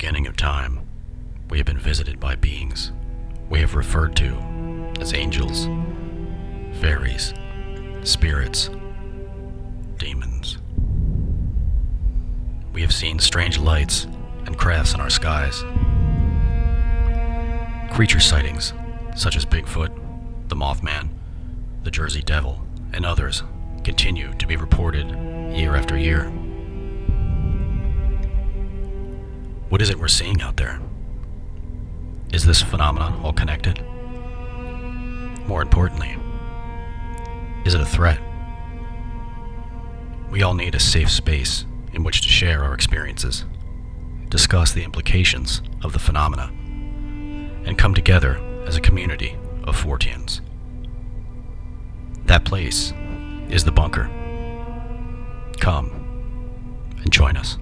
beginning of time, we have been visited by beings we have referred to as angels, fairies, spirits, demons. We have seen strange lights and crafts in our skies. Creature sightings, such as Bigfoot, the Mothman, the Jersey Devil, and others, continue to be reported year after year. What is it we're seeing out there? Is this phenomenon all connected? More importantly, is it a threat? We all need a safe space in which to share our experiences, discuss the implications of the phenomena, and come together as a community of Forteans. That place is the bunker. Come and join us.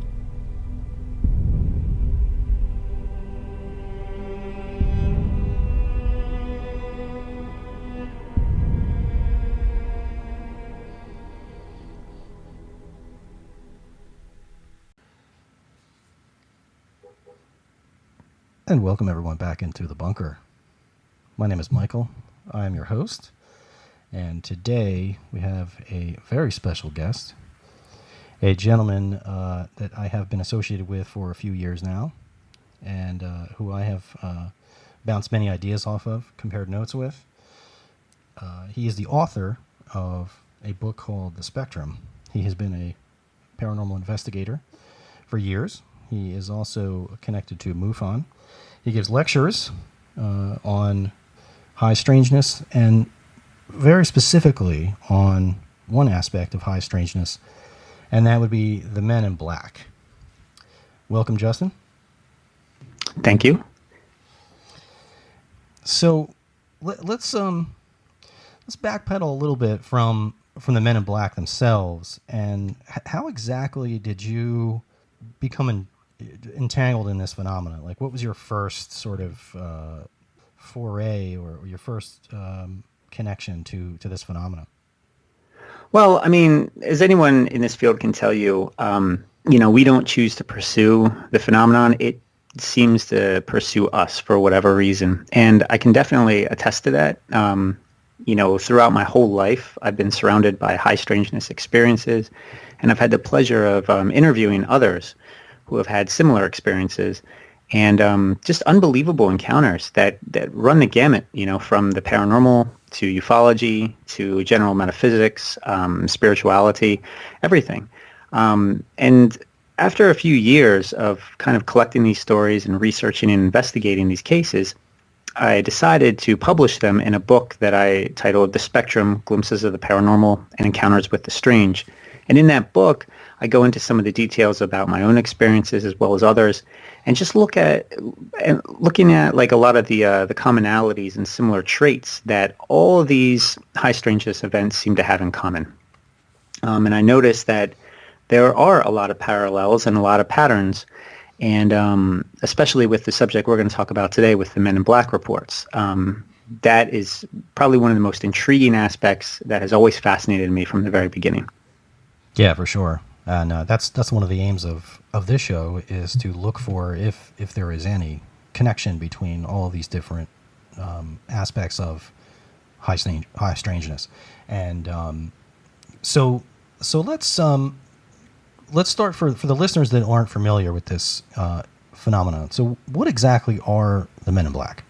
And welcome everyone back into the bunker. My name is Michael. I am your host. And today we have a very special guest, a gentleman that I have been associated with for a few years now, and who I have bounced many ideas off of, compared notes with. He is the author of a book called The Spectrum. He has been a paranormal investigator for years. He is also connected to MUFON. He gives lectures on high strangeness and very specifically on one aspect of high strangeness, and that would be the men in black. Welcome, Justin. Thank you. So let's backpedal a little bit from the men in black themselves, and how exactly did you become entangled in this phenomenon? Like, what was your first sort of foray or your first connection to this phenomenon? Well, I mean, as anyone in this field can tell you, we don't choose to pursue the phenomenon. It seems to pursue us for whatever reason. And I can definitely attest to that. Throughout my whole life, I've been surrounded by high strangeness experiences, and I've had the pleasure of interviewing others who have had similar experiences, and just unbelievable encounters that run the gamut, from the paranormal to ufology to general metaphysics, spirituality, everything. And after a few years of kind of collecting these stories and researching and investigating these cases, I decided to publish them in a book that I titled The Spectrum: Glimpses of the Paranormal and Encounters with the Strange. And in that book, I go into some of the details about my own experiences as well as others, and just looking at like a lot of the commonalities and similar traits that all of these high strangeness events seem to have in common. And I noticed that there are a lot of parallels and a lot of patterns, and especially with the subject we're going to talk about today, with the Men in Black reports. That is probably one of the most intriguing aspects that has always fascinated me from the very beginning. Yeah, for sure. And that's one of the aims of this show, is to look for if there is any connection between all of these different aspects of high strangeness. And so let's start for the listeners that aren't familiar with this phenomenon. So what exactly are the Men in Black?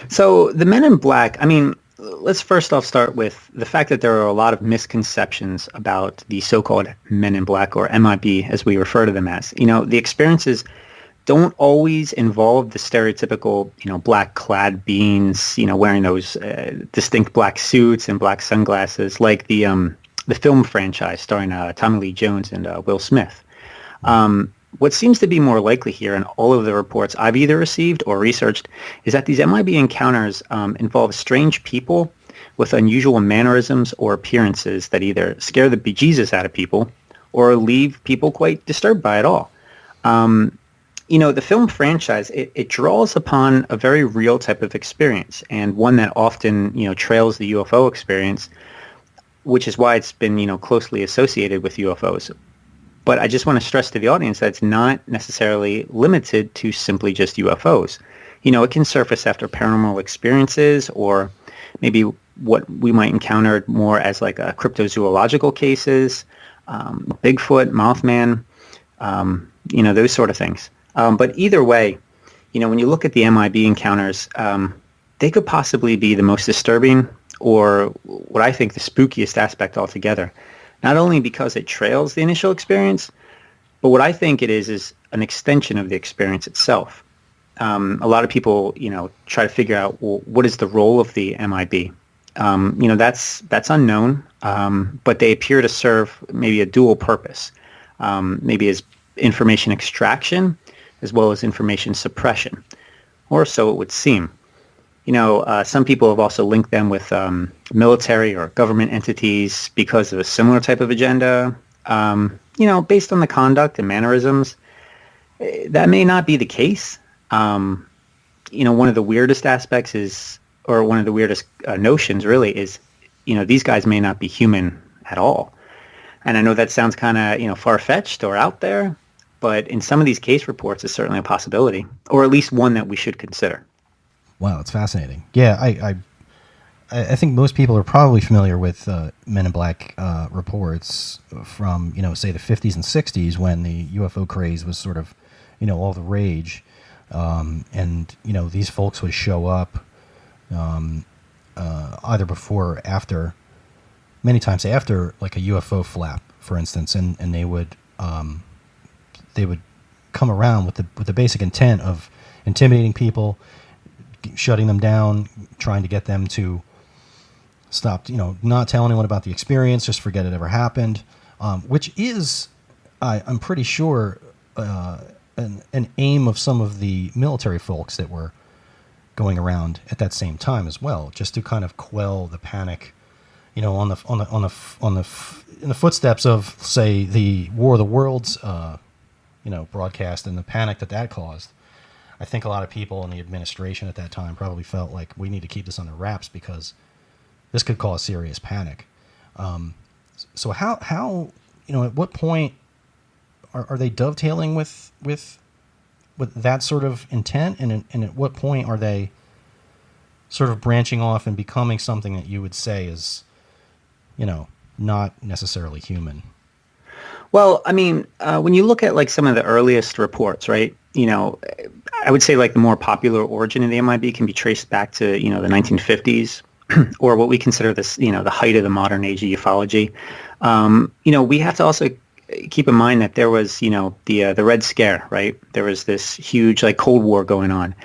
So the Men in Black, I mean, let's first off start with the fact that there are a lot of misconceptions about the so-called Men in Black, or MIB as we refer to them as. The experiences don't always involve the stereotypical, black-clad beings, wearing those distinct black suits and black sunglasses, like the film franchise starring Tommy Lee Jones and Will Smith. What seems to be more likely here in all of the reports I've either received or researched is that these MIB encounters involve strange people with unusual mannerisms or appearances that either scare the bejesus out of people or leave people quite disturbed by it all. The film franchise, it draws upon a very real type of experience, and one that often, trails the UFO experience, which is why it's been, closely associated with UFOs. But I just want to stress to the audience that it's not necessarily limited to simply just UFOs. It can surface after paranormal experiences, or maybe what we might encounter more as like cryptozoological cases, Bigfoot, Mothman, those sort of things. But either way, when you look at the MIB encounters, they could possibly be the most disturbing, or what I think the spookiest aspect altogether. Not only because it trails the initial experience, but what I think it is an extension of the experience itself. A lot of people, try to figure out, well, what is the role of the MIB? That's unknown, but they appear to serve maybe a dual purpose, maybe as information extraction as well as information suppression, or so it would seem. Some people have also linked them with military or government entities because of a similar type of agenda. Based on the conduct and mannerisms, that may not be the case. One of the weirdest aspects or one of the weirdest notions really is, these guys may not be human at all. And I know that sounds kind of, far-fetched or out there, but in some of these case reports, it's certainly a possibility, or at least one that we should consider. Wow, it's fascinating. Yeah, I think most people are probably familiar with Men in Black reports from, say the 50s and 60s when the UFO craze was sort of, all the rage. And these folks would show up either before or after, many times after, like a UFO flap, for instance, and they would come around with the basic intent of intimidating people, shutting them down, trying to get them to stop, not tell anyone about the experience, just forget it ever happened, which is, I'm pretty sure, an aim of some of the military folks that were going around at that same time as well, just to kind of quell the panic, in the footsteps of, say, the War of the Worlds, broadcast, and the panic that caused. I think a lot of people in the administration at that time probably felt like we need to keep this under wraps because this could cause serious panic. So how at what point are they dovetailing with that sort of intent, and at what point are they sort of branching off and becoming something that you would say is, not necessarily human? Well, I mean, when you look at like some of the earliest reports, right? I would say like the more popular origin of the MIB can be traced back to the 1950s, or what we consider this, the height of the modern age of ufology. We have to also keep in mind that there was, the Red Scare, right? There was this huge like Cold War going on,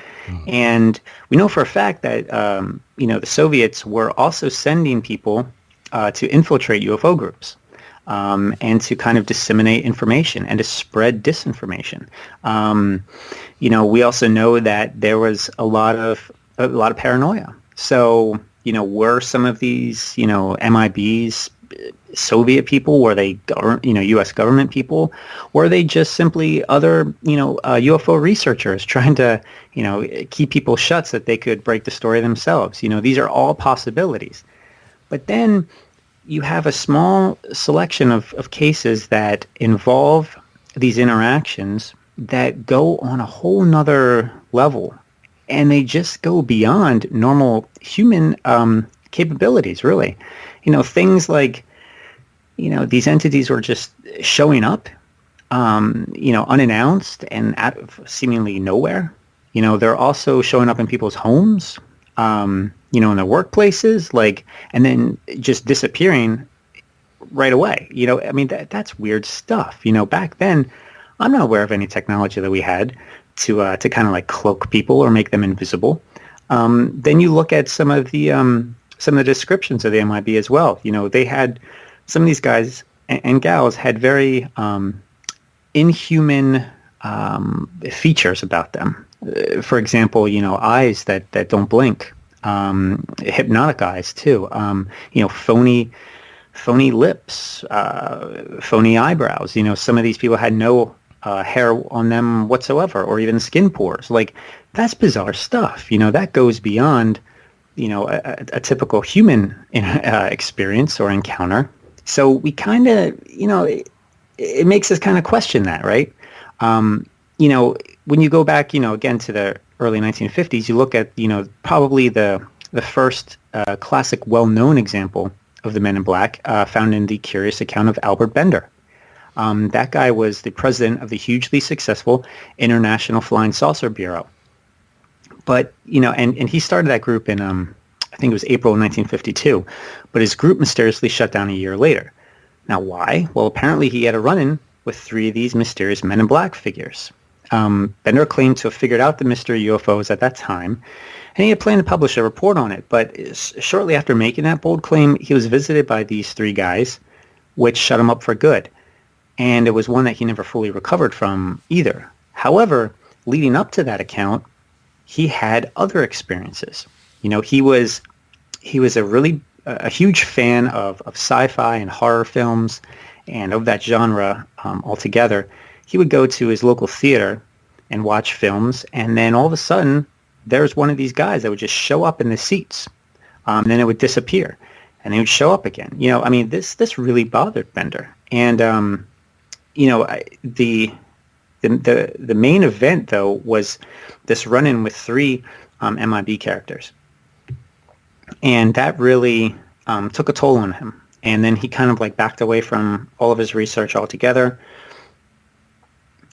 and we know for a fact that the Soviets were also sending people to infiltrate UFO groups. And to kind of disseminate information and to spread disinformation. We also know that there was a lot of paranoia. So, were some of these, MIBs Soviet people? Were they, U.S. government people? Were they just simply other, UFO researchers trying to, keep people shut so that they could break the story themselves? These are all possibilities. But then you have a small selection of cases that involve these interactions that go on a whole nother level, and they just go beyond normal human capabilities, really. Things like, these entities were just showing up, unannounced and out of seemingly nowhere. They're also showing up in people's homes, in their workplaces, and then just disappearing right away. That's weird stuff. Back then, I'm not aware of any technology that we had to kind of like cloak people or make them invisible. Then you look at some of the descriptions of the MIB as well. They had, some of these guys and gals had very inhuman features about them. For example, eyes that don't blink. Hypnotic eyes too. Phony lips, phony eyebrows. Some of these people had no hair on them whatsoever, or even skin pores. That's bizarre stuff. That goes beyond, a typical human experience or encounter. So we kind of, it makes us kind of question that, right? When you go back, again to the early 1950s, you look at, probably the first classic well-known example of the Men in Black found in the curious account of Albert Bender. That guy was the president of the hugely successful International Flying Saucer Bureau. But, and he started that group in, I think it was April 1952, but his group mysteriously shut down a year later. Now, why? Well, apparently he had a run-in with 3 of these mysterious Men in Black figures. Bender claimed to have figured out the mystery UFOs at that time, and he had planned to publish a report on it. But shortly after making that bold claim, he was visited by these 3 guys, which shut him up for good. And it was one that he never fully recovered from either. However, leading up to that account, he had other experiences. He was a huge fan of sci-fi and horror films and of that genre altogether. He would go to his local theater and watch films, and then all of a sudden, there's one of these guys that would just show up in the seats, and then it would disappear, and he would show up again. This really bothered Bender, and the main event though was this run-in with 3 MIB characters, and that really took a toll on him. And then he kind of backed away from all of his research altogether.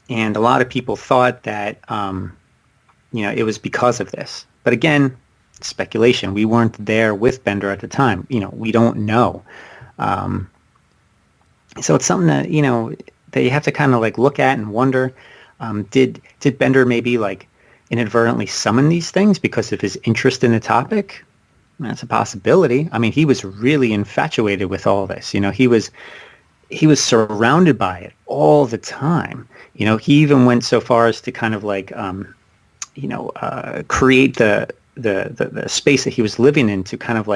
And a lot of people thought that, it was because of this. But again, speculation. We weren't there with Bender at the time. We don't know. So it's something that, that you have to kind of look at and wonder, did Bender maybe inadvertently summon these things because of his interest in the topic? That's a possibility. I mean, he was really infatuated with all this. He was surrounded by it all the time. He even went so far as to kind of create the space that he was living in to kind of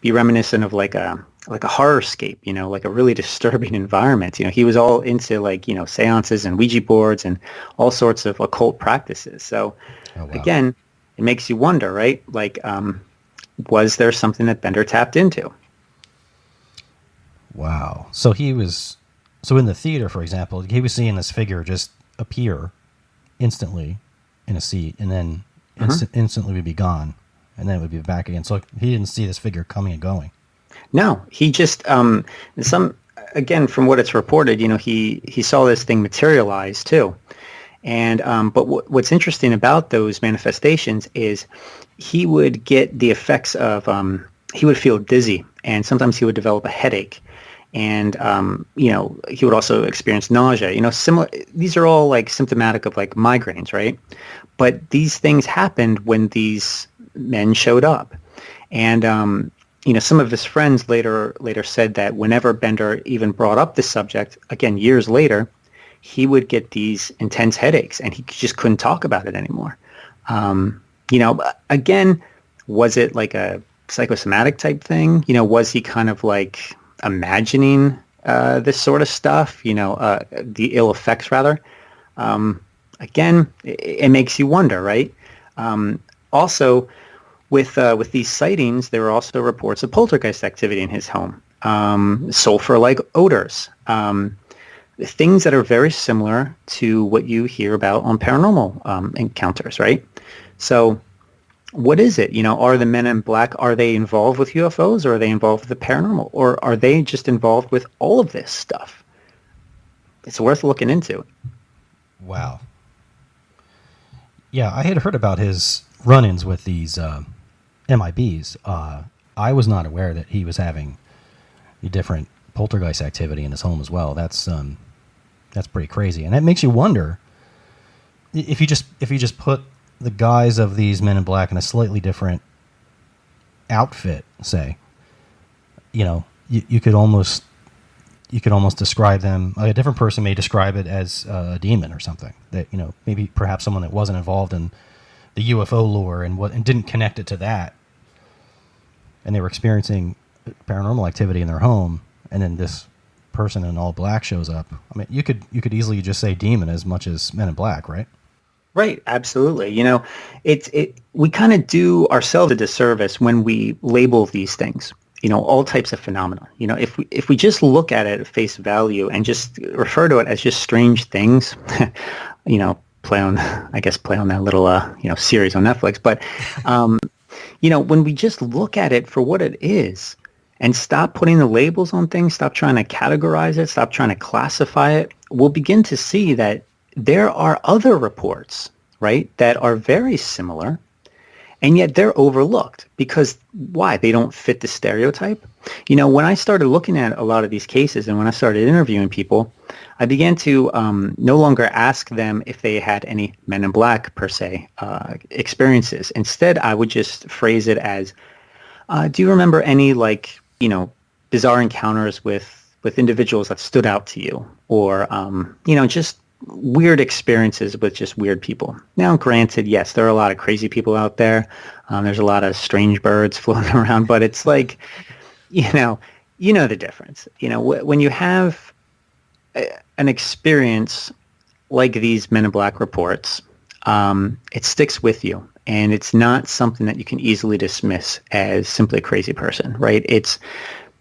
be reminiscent of a horrorscape, like a really disturbing environment. He was all into seances and Ouija boards and all sorts of occult practices. So again, it makes you wonder, right? Was there something that Bender tapped into? Wow. So in the theater, for example, he was seeing this figure just appear instantly in a seat, and then instantly would be gone, and then it would be back again. So he didn't see this figure coming and going. No, he just again, from what it's reported, he saw this thing materialize too. And but what's interesting about those manifestations is he would get the effects of he would feel dizzy, and sometimes he would develop a headache, and he would also experience nausea. Similar. These are all symptomatic of migraines, right? But these things happened when these men showed up, and some of his friends later said that whenever Bender even brought up this subject, again years later, he would get these intense headaches, and he just couldn't talk about it anymore. Again, was it a psychosomatic type thing? Was he kind of imagining this sort of stuff? The ill effects, rather. Again, it makes you wonder, right? Also, with these sightings, there were also reports of poltergeist activity in his home, sulfur-like odors. Things that are very similar to what you hear about on paranormal encounters, right? So what is it? Are the Men in Black, are they involved with UFOs, or are they involved with the paranormal, or are they just involved with all of this stuff? It's worth looking into. Wow. Yeah, I had heard about his run-ins with these MIBs. I was not aware that he was having different poltergeist activity in his home as well. That's pretty crazy, and that makes you wonder if you just put the guys of these Men in Black in a slightly different outfit, say, you could almost describe them. A different person may describe it as a demon or something. That maybe perhaps someone that wasn't involved in the UFO lore and didn't connect it to that, and they were experiencing paranormal activity in their home, and then this person in all black shows up. I mean, you could easily just say demon as much as Men in Black, right? Right, absolutely. We kind of do ourselves a disservice when we label these things. all types of phenomena. If we just look at it at face value and just refer to it as just strange things, play on that little series on Netflix. But when we just look at it for what it is and stop putting the labels on things, stop trying to categorize it, stop trying to classify it, we'll begin to see that there are other reports, right, that are very similar, and yet they're overlooked because why? They don't fit the stereotype. When I started looking at a lot of these cases and when I started interviewing people, I began to no longer ask them if they had any Men in Black, per se, experiences. Instead, I would just phrase it as, do you remember any, bizarre encounters with individuals that stood out to you? Or, just weird experiences with just weird people. Now, granted, yes, there are a lot of crazy people out there. There's a lot of strange birds floating around, but it's like, the difference. When you have an experience like these Men in Black reports, it sticks with you, and it's not something that you can easily dismiss as simply a crazy person, right?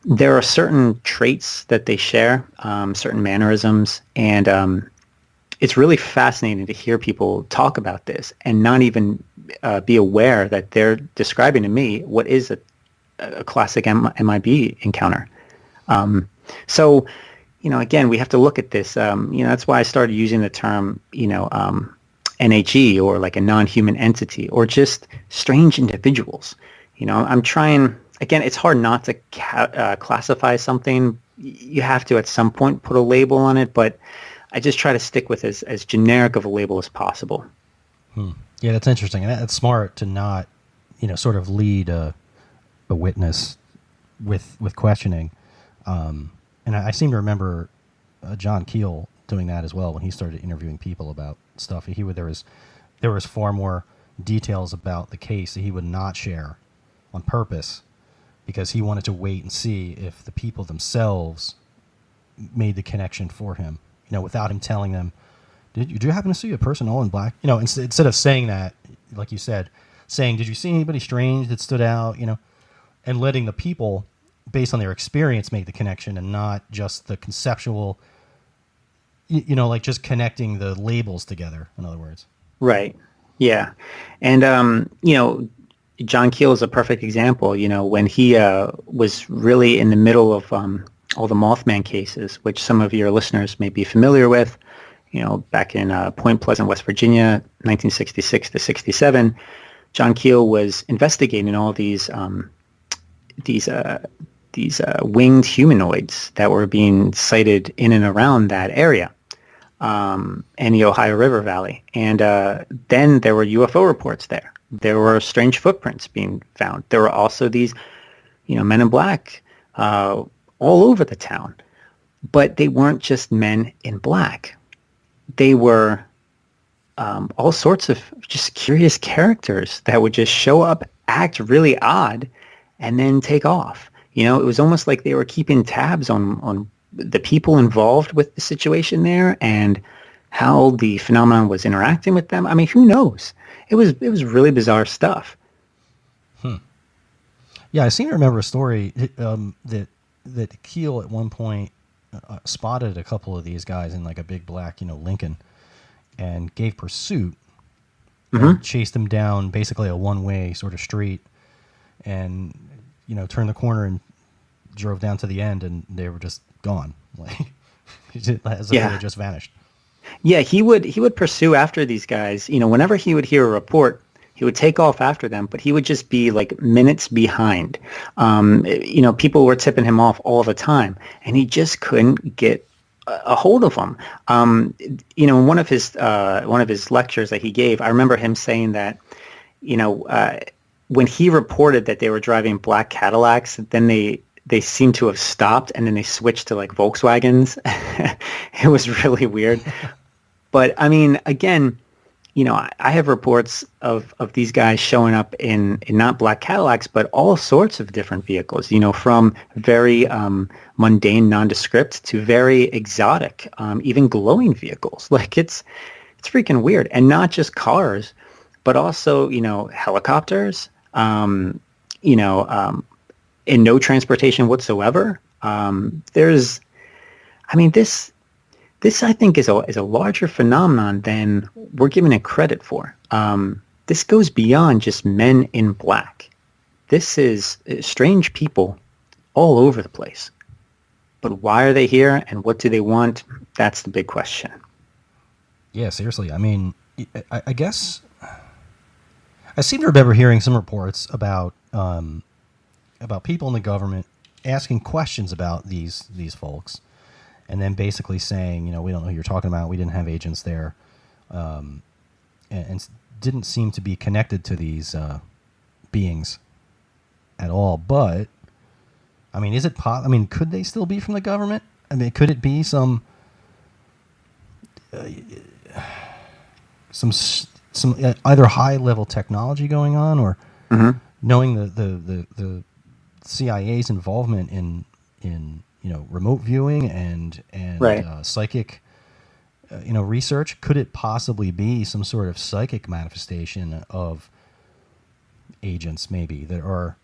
There are certain traits that they share, certain mannerisms, and it's really fascinating to hear people talk about this and not even be aware that they're describing to me what is a classic MIB encounter. So, again, we have to look at this. That's why I started using the term, NHE, or like a non-human entity, or just strange individuals. I'm trying, again, it's hard not to classify something. You have to at some point put a label on it, but I just try to stick with as generic of a label as possible. Yeah, that's interesting. And that's smart to not, sort of lead a witness with questioning. And I seem to remember John Keel doing that as well when he started interviewing people about stuff. There was far more details about the case that he would not share on purpose because he wanted to wait and see if the people themselves made the connection for him. Without him telling them, did you happen to see a person all in black? Instead of saying that, like you said, saying, did you see anybody strange that stood out? And letting the people, based on their experience, make the connection and not just the conceptual, like just connecting the labels together, in other words. Right. Yeah. And, John Keel is a perfect example, when he was really in the middle of all the Mothman cases, which some of your listeners may be familiar with, back in Point Pleasant, West Virginia, 1966 to 67, John Keel was investigating all these winged humanoids that were being sighted in and around that area, and the Ohio River Valley. And then there were UFO reports there. There were strange footprints being found. There were also these, Men in Black all over the town. But they weren't just men in black. They were all sorts of just curious characters that would just show up, act really odd, and then take off. It was almost like they were keeping tabs on the people involved with the situation there and how the phenomenon was interacting with them. I mean, who knows? It was really bizarre stuff. Yeah, I seem to remember a story that Keel at one point spotted a couple of these guys in like a big black, Lincoln, and gave pursuit, and chased them down basically a one-way sort of street, and turned the corner and drove down to the end, and they were just gone, like as if they had just vanished. Yeah, he would pursue after these guys. Whenever he would hear a report, he would take off after them, but he would just be like minutes behind. People were tipping him off all the time, and he just couldn't get a hold of them. In one of his lectures that he gave, I remember him saying that, when he reported that they were driving black Cadillacs, then they seemed to have stopped, and then they switched to like Volkswagens. It was really weird. But I mean, again, I have reports of these guys showing up in not black Cadillacs, but all sorts of different vehicles, from very mundane, nondescript to very exotic, even glowing vehicles. Like it's freaking weird. And not just cars, but also, helicopters, and no transportation whatsoever. This I think is a larger phenomenon than we're giving it credit for. This goes beyond just men in black. This is strange people all over the place. But why are they here, and what do they want? That's the big question. Yeah, seriously. I mean, I guess I seem to remember hearing some reports about people in the government asking questions about these folks, and then basically saying, we don't know who you're talking about. We didn't have agents there, and didn't seem to be connected to these beings at all. But I mean, could they still be from the government? I mean, could it be some either high level technology going on, or knowing the CIA's involvement in remote viewing and right. Psychic research? Could it possibly be some sort of psychic manifestation of agents, maybe, that are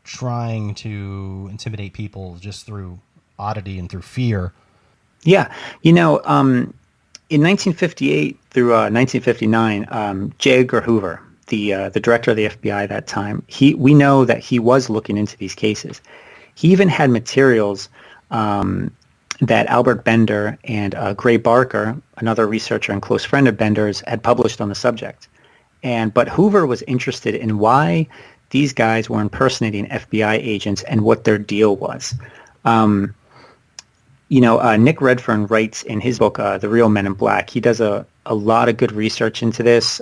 trying to intimidate people just through oddity and through fear? Yeah, in 1958 through 1959, J. Edgar Hoover, the director of the FBI at that time, we know that he was looking into these cases. He even had materials that Albert Bender and Gray Barker, another researcher and close friend of Bender's, had published on the subject. But Hoover was interested in why these guys were impersonating FBI agents and what their deal was. Nick Redfern writes in his book, The Real Men in Black. He does a lot of good research into this.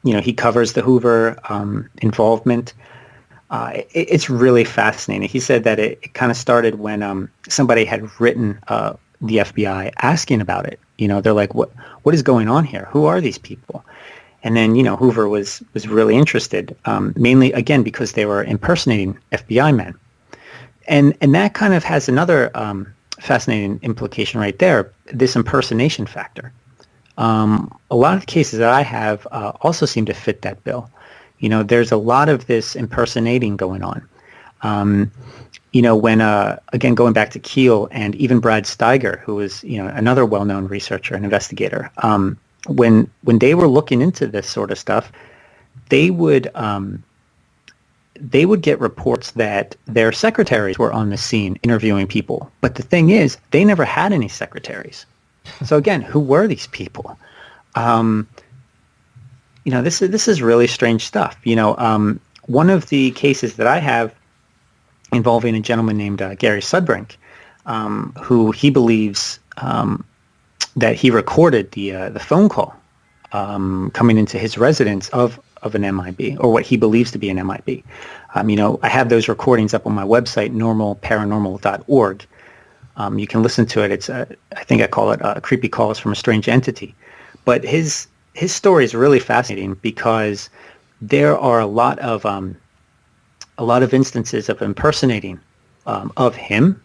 He covers the Hoover involvement. It's really fascinating. He said that it kind of started when somebody had written the FBI asking about it. They're like, what is going on here? Who are these people? And then, Hoover was really interested, mainly, again, because they were impersonating FBI men. And that kind of has another fascinating implication right there, this impersonation factor. A lot of the cases that I have also seem to fit that bill. There's a lot of this impersonating going on. When, again, going back to Keel and even Brad Steiger, who was, another well-known researcher and investigator, when they were looking into this sort of stuff, they would get reports that their secretaries were on the scene interviewing people. But the thing is, they never had any secretaries. So again, who were these people? This is really strange stuff. One of the cases that I have involving a gentleman named Gary Sudbrink, who he believes that he recorded the phone call coming into his residence of an MIB, or what he believes to be an MIB. I have those recordings up on my website, normalparanormal.org. You can listen to it. It's I think I call it Creepy Calls from a Strange Entity. But his story is really fascinating because there are a lot of instances of impersonating of him,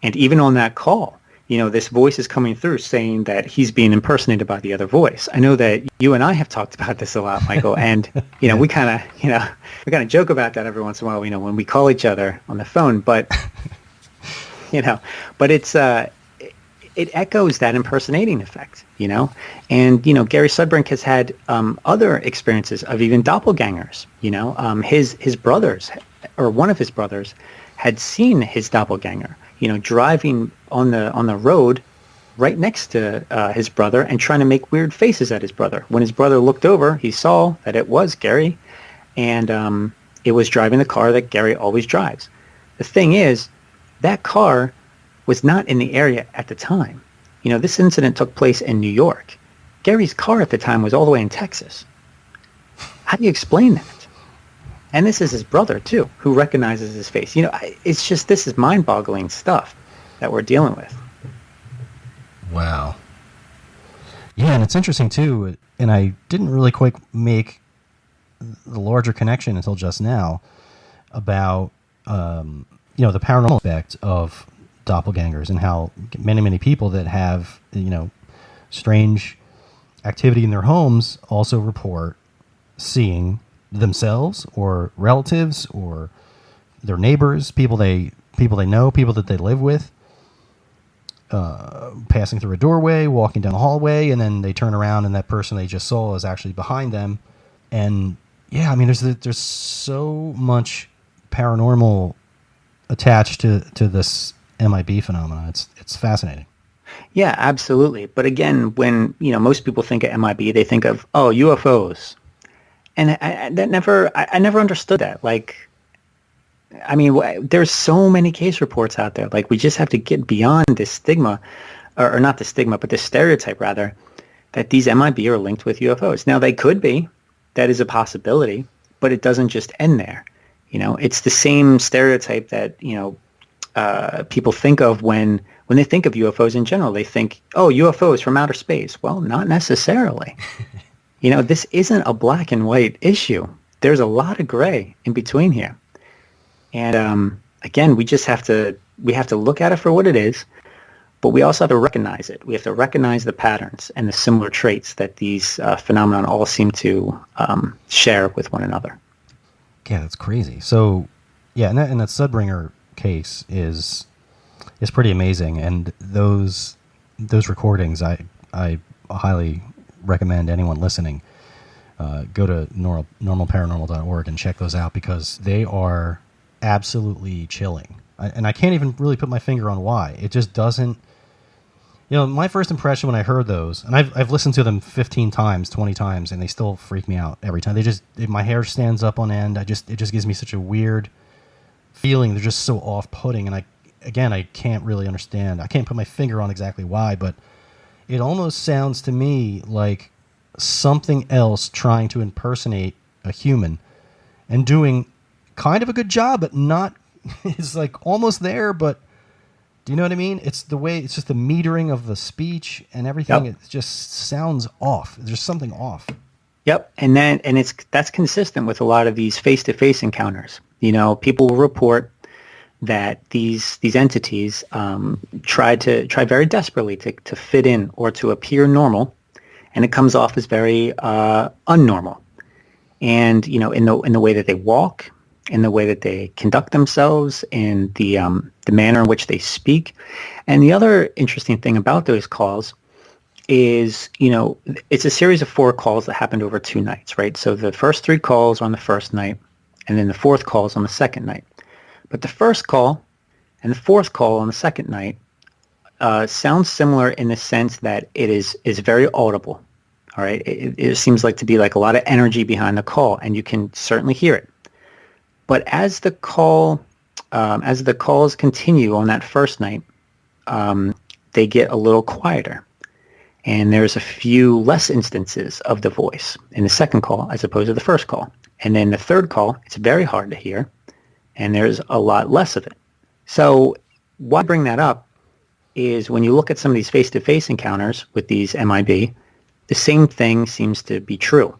and even on that call, this voice is coming through saying that he's being impersonated by the other voice. I know that you and I have talked about this a lot, Michael, and we kind of joke about that every once in a while, when we call each other on the phone, but but it's it echoes that impersonating effect, and Gary Sudbrink has had other experiences of even doppelgangers. His brothers, or one of his brothers, had seen his doppelganger, driving on the road right next to his brother and trying to make weird faces at his brother. When his brother looked over, he saw that it was Gary, and it was driving the car that Gary always drives. The thing is, that car was not in the area at the time. This incident took place in New York. Gary's car at the time was all the way in Texas. How do you explain that? And this is his brother, too, who recognizes his face. It's just, this is mind-boggling stuff that we're dealing with. Wow. Yeah, and it's interesting, too, and I didn't really quite make the larger connection until just now about, the paranormal aspect of doppelgangers, and how many people that have, strange activity in their homes also report seeing themselves or relatives or their neighbors, people they know, people that they live with, passing through a doorway, walking down the hallway, and then they turn around and that person they just saw is actually behind them. And yeah, I mean, there's so much paranormal attached to this MIB phenomena. It's fascinating. Yeah, absolutely. But again, when most people think of MIB, they think of UFOs, and I never understood that. Like, I mean, there's so many case reports out there. Like, we just have to get beyond this stigma, or not the stigma, but the stereotype rather, that these MIB are linked with UFOs. Now, they could be. That is a possibility, but it doesn't just end there. It's the same stereotype that people think of when they think of UFOs in general. They think, oh, UFOs from outer space. Well, not necessarily. This isn't a black and white issue. There's a lot of gray in between here. And again, we have to look at it for what it is, but we also have to recognize it. We have to recognize the patterns and the similar traits that these phenomena all seem to share with one another. Yeah, that's crazy. So, yeah, and that Sudbringer case is pretty amazing, and those recordings, I highly recommend anyone listening go to normalparanormal.org and check those out, because they are absolutely chilling. And I can't even really put my finger on why. It just doesn't. My first impression when I heard those, and I've listened to them 15 times, 20 times, and they still freak me out every time. My hair stands up on end. It just gives me such a weird feeling. They're just so off-putting, and I can't really understand. I can't put my finger on exactly why, but it almost sounds to me like something else trying to impersonate a human and doing kind of a good job, but not. It's like almost there, but do you know what I mean? It's just the metering of the speech and everything. Yep. It just sounds off. There's something off. Yep, that's consistent with a lot of these face-to-face encounters. People will report that these entities try very desperately to fit in or to appear normal, and it comes off as very unnormal. And in the way that they walk, in the way that they conduct themselves, in the manner in which they speak. And the other interesting thing about those calls is, it's a series of 4 calls that happened over 2 nights, right? So the first 3 calls on the first night, and then the 4th call is on the second night. But the first call and the 4th call on the second night sounds similar in the sense that it is very audible, all right? It seems like to be like a lot of energy behind the call, and you can certainly hear it. But as the calls continue on that first night, they get a little quieter, and there's a few less instances of the voice in the second call as opposed to the first call. And then the third call, it's very hard to hear, and there's a lot less of it. So why I bring that up is when you look at some of these face-to-face encounters with these MIB, the same thing seems to be true.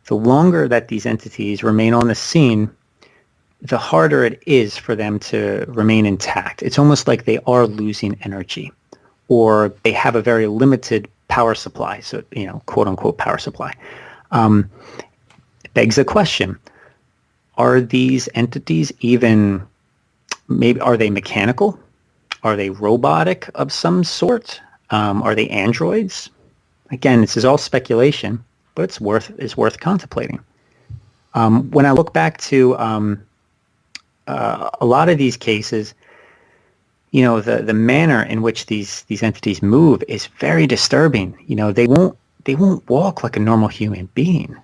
The longer that these entities remain on the scene, the harder it is for them to remain intact. It's almost like they are losing energy, or they have a very limited power supply, so, quote unquote power supply. It begs the question, are these entities are they mechanical? Are they robotic of some sort? Are they androids? Again, this is all speculation, but it's worth contemplating. When I look back to a lot of these cases, the manner in which these entities move is very disturbing. They won't walk like a normal human being.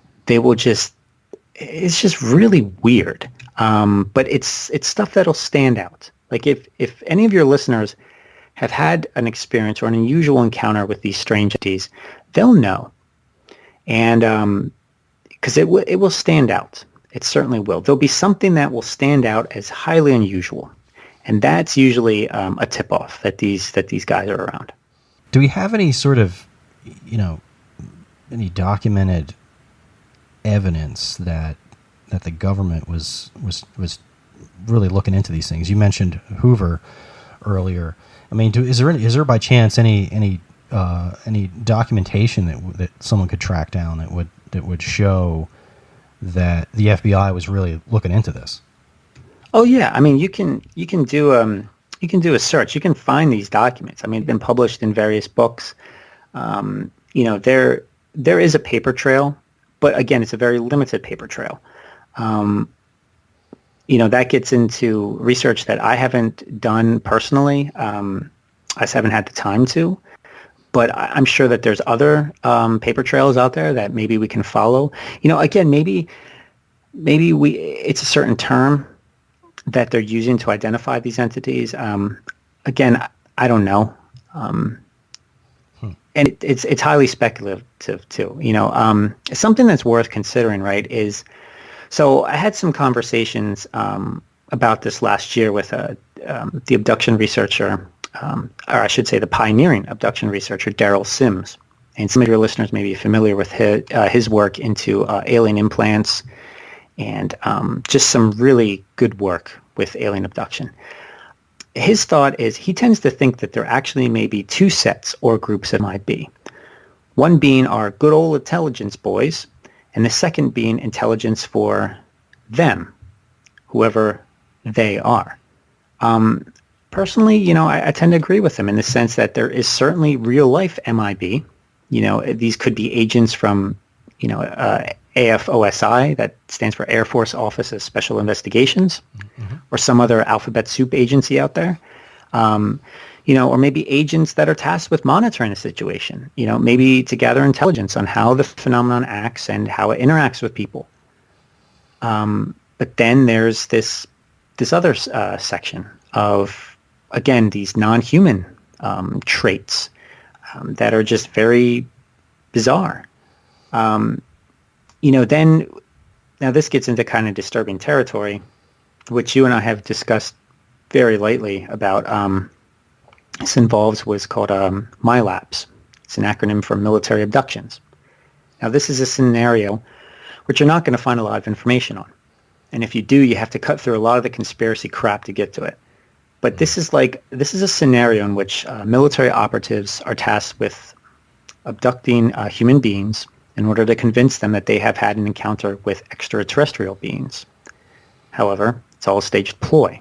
It's just really weird. But it's stuff that'll stand out. Like if any of your listeners have had an experience or an unusual encounter with these strange entities, they'll know. And because it will stand out. It certainly will. There'll be something that will stand out as highly unusual. And that's usually a tip-off that these guys are around. Do we have any sort of, any documented evidence that the government was really looking into these things? You mentioned Hoover earlier. I mean, is there by chance any documentation that someone could track down that would show that the FBI was really looking into this? Oh yeah, I mean you can do a search. You can find these documents. I mean, they've been published in various books. There is a paper trail, but again, it's a very limited paper trail. That gets into research that I haven't done personally. I just haven't had the time to. But I'm sure that there's other paper trails out there that maybe we can follow. Again, maybe it's a certain term that they're using to identify these entities. Again, I don't know. And it's highly speculative too. Something that's worth considering, right, is, so I had some conversations about this last year with the abduction researcher, or I should say the pioneering abduction researcher, Daryl Sims. And some of your listeners may be familiar with his work into alien implants and just some really good work with alien abduction. His thought is he tends to think that there actually may be two sets or groups that might be. One being our good old intelligence boys, and the second being intelligence for them, whoever they are. Personally, I tend to agree with him in the sense that there is certainly real life MIB. These could be agents from, AFOSI, that stands for Air Force Office of Special Investigations, or some other alphabet soup agency out there. Or maybe agents that are tasked with monitoring a situation, maybe to gather intelligence on how the phenomenon acts and how it interacts with people. But then there's this other section of, again, these non-human traits that are just very bizarre. Now this gets into kind of disturbing territory, which you and I have discussed very lightly about. This involves what's called MILABs. It's an acronym for military abductions. Now this is a scenario which you're not going to find a lot of information on. And if you do, you have to cut through a lot of the conspiracy crap to get to it. But this is a scenario in which military operatives are tasked with abducting human beings in order to convince them that they have had an encounter with extraterrestrial beings. However, it's all a staged ploy.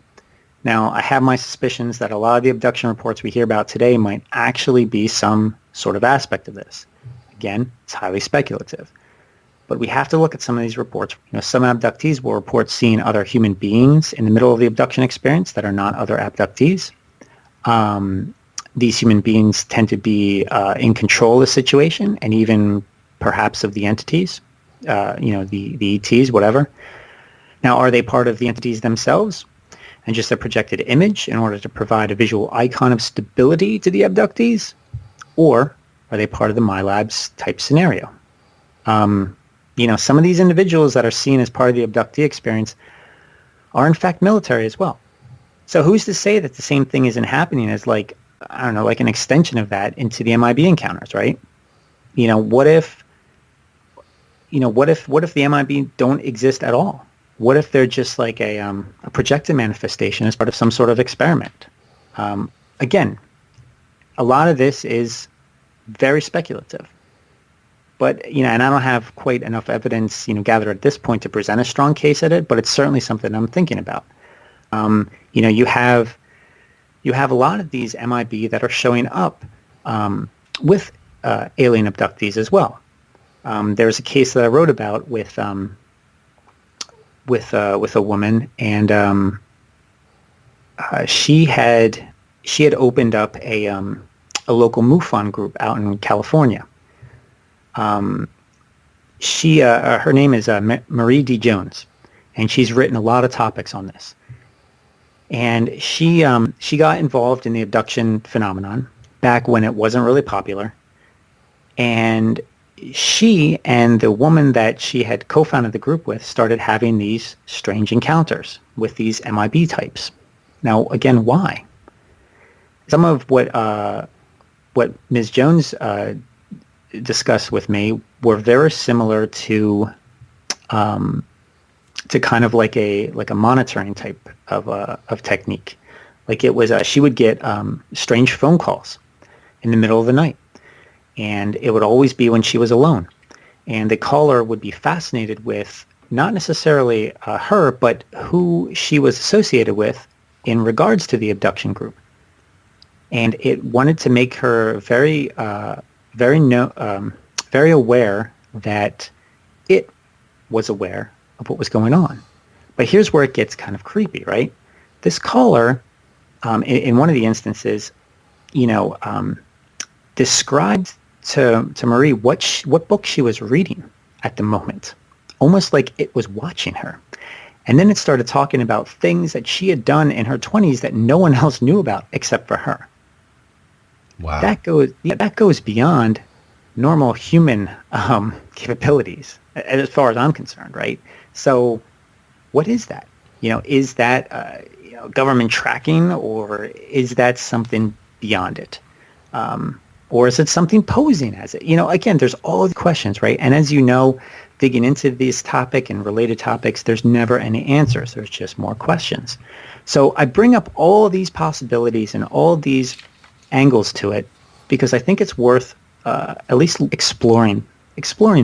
Now, I have my suspicions that a lot of the abduction reports we hear about today might actually be some sort of aspect of this. Again, it's highly speculative. But we have to look at some of these reports. Some abductees will report seeing other human beings in the middle of the abduction experience that are not other abductees. These human beings tend to be in control of the situation and even perhaps of the entities, the ETs, whatever. Now, are they part of the entities themselves and just a projected image in order to provide a visual icon of stability to the abductees? Or are they part of the MILABs type scenario? Some of these individuals that are seen as part of the abductee experience are in fact military as well. So who's to say that the same thing isn't happening as like an extension of that into the MIB encounters, right? What if the MIB don't exist at all? What if they're just like a projected manifestation as part of some sort of experiment? Again, a lot of this is very speculative. But, and I don't have quite enough evidence, gathered at this point to present a strong case at it, but it's certainly something I'm thinking about. You have a lot of these MIB that are showing up with alien abductees as well. There's a case that I wrote about with a woman, and she had opened up a local MUFON group out in California. Her name is Marie D. Jones, and she's written a lot of topics on this. And she got involved in the abduction phenomenon back when it wasn't really popular. And she and the woman that she had co-founded the group with started having these strange encounters with these MIB types. Now, again, why? Some of what Ms. Jones discussed with me were very similar to kind of like a monitoring type of technique. Like it was, she would get strange phone calls in the middle of the night, and it would always be when she was alone. And the caller would be fascinated with not necessarily her, but who she was associated with in regards to the abduction group. And it wanted to make her very aware that it was aware of what was going on. But here's where it gets kind of creepy, right? This caller, in one of the instances, described to Marie what book she was reading at the moment, almost like it was watching her. And then it started talking about things that she had done in her 20s that no one else knew about except for her. Wow. That goes beyond normal human capabilities, as far as I'm concerned, right? So what is that? Is that government tracking, or is that something beyond it? Or is it something posing as it? Again, there's all the questions, right? And as you know, digging into this topic and related topics, there's never any answers. There's just more questions. So I bring up all of these possibilities and all of these angles to it because I think it's worth at least exploring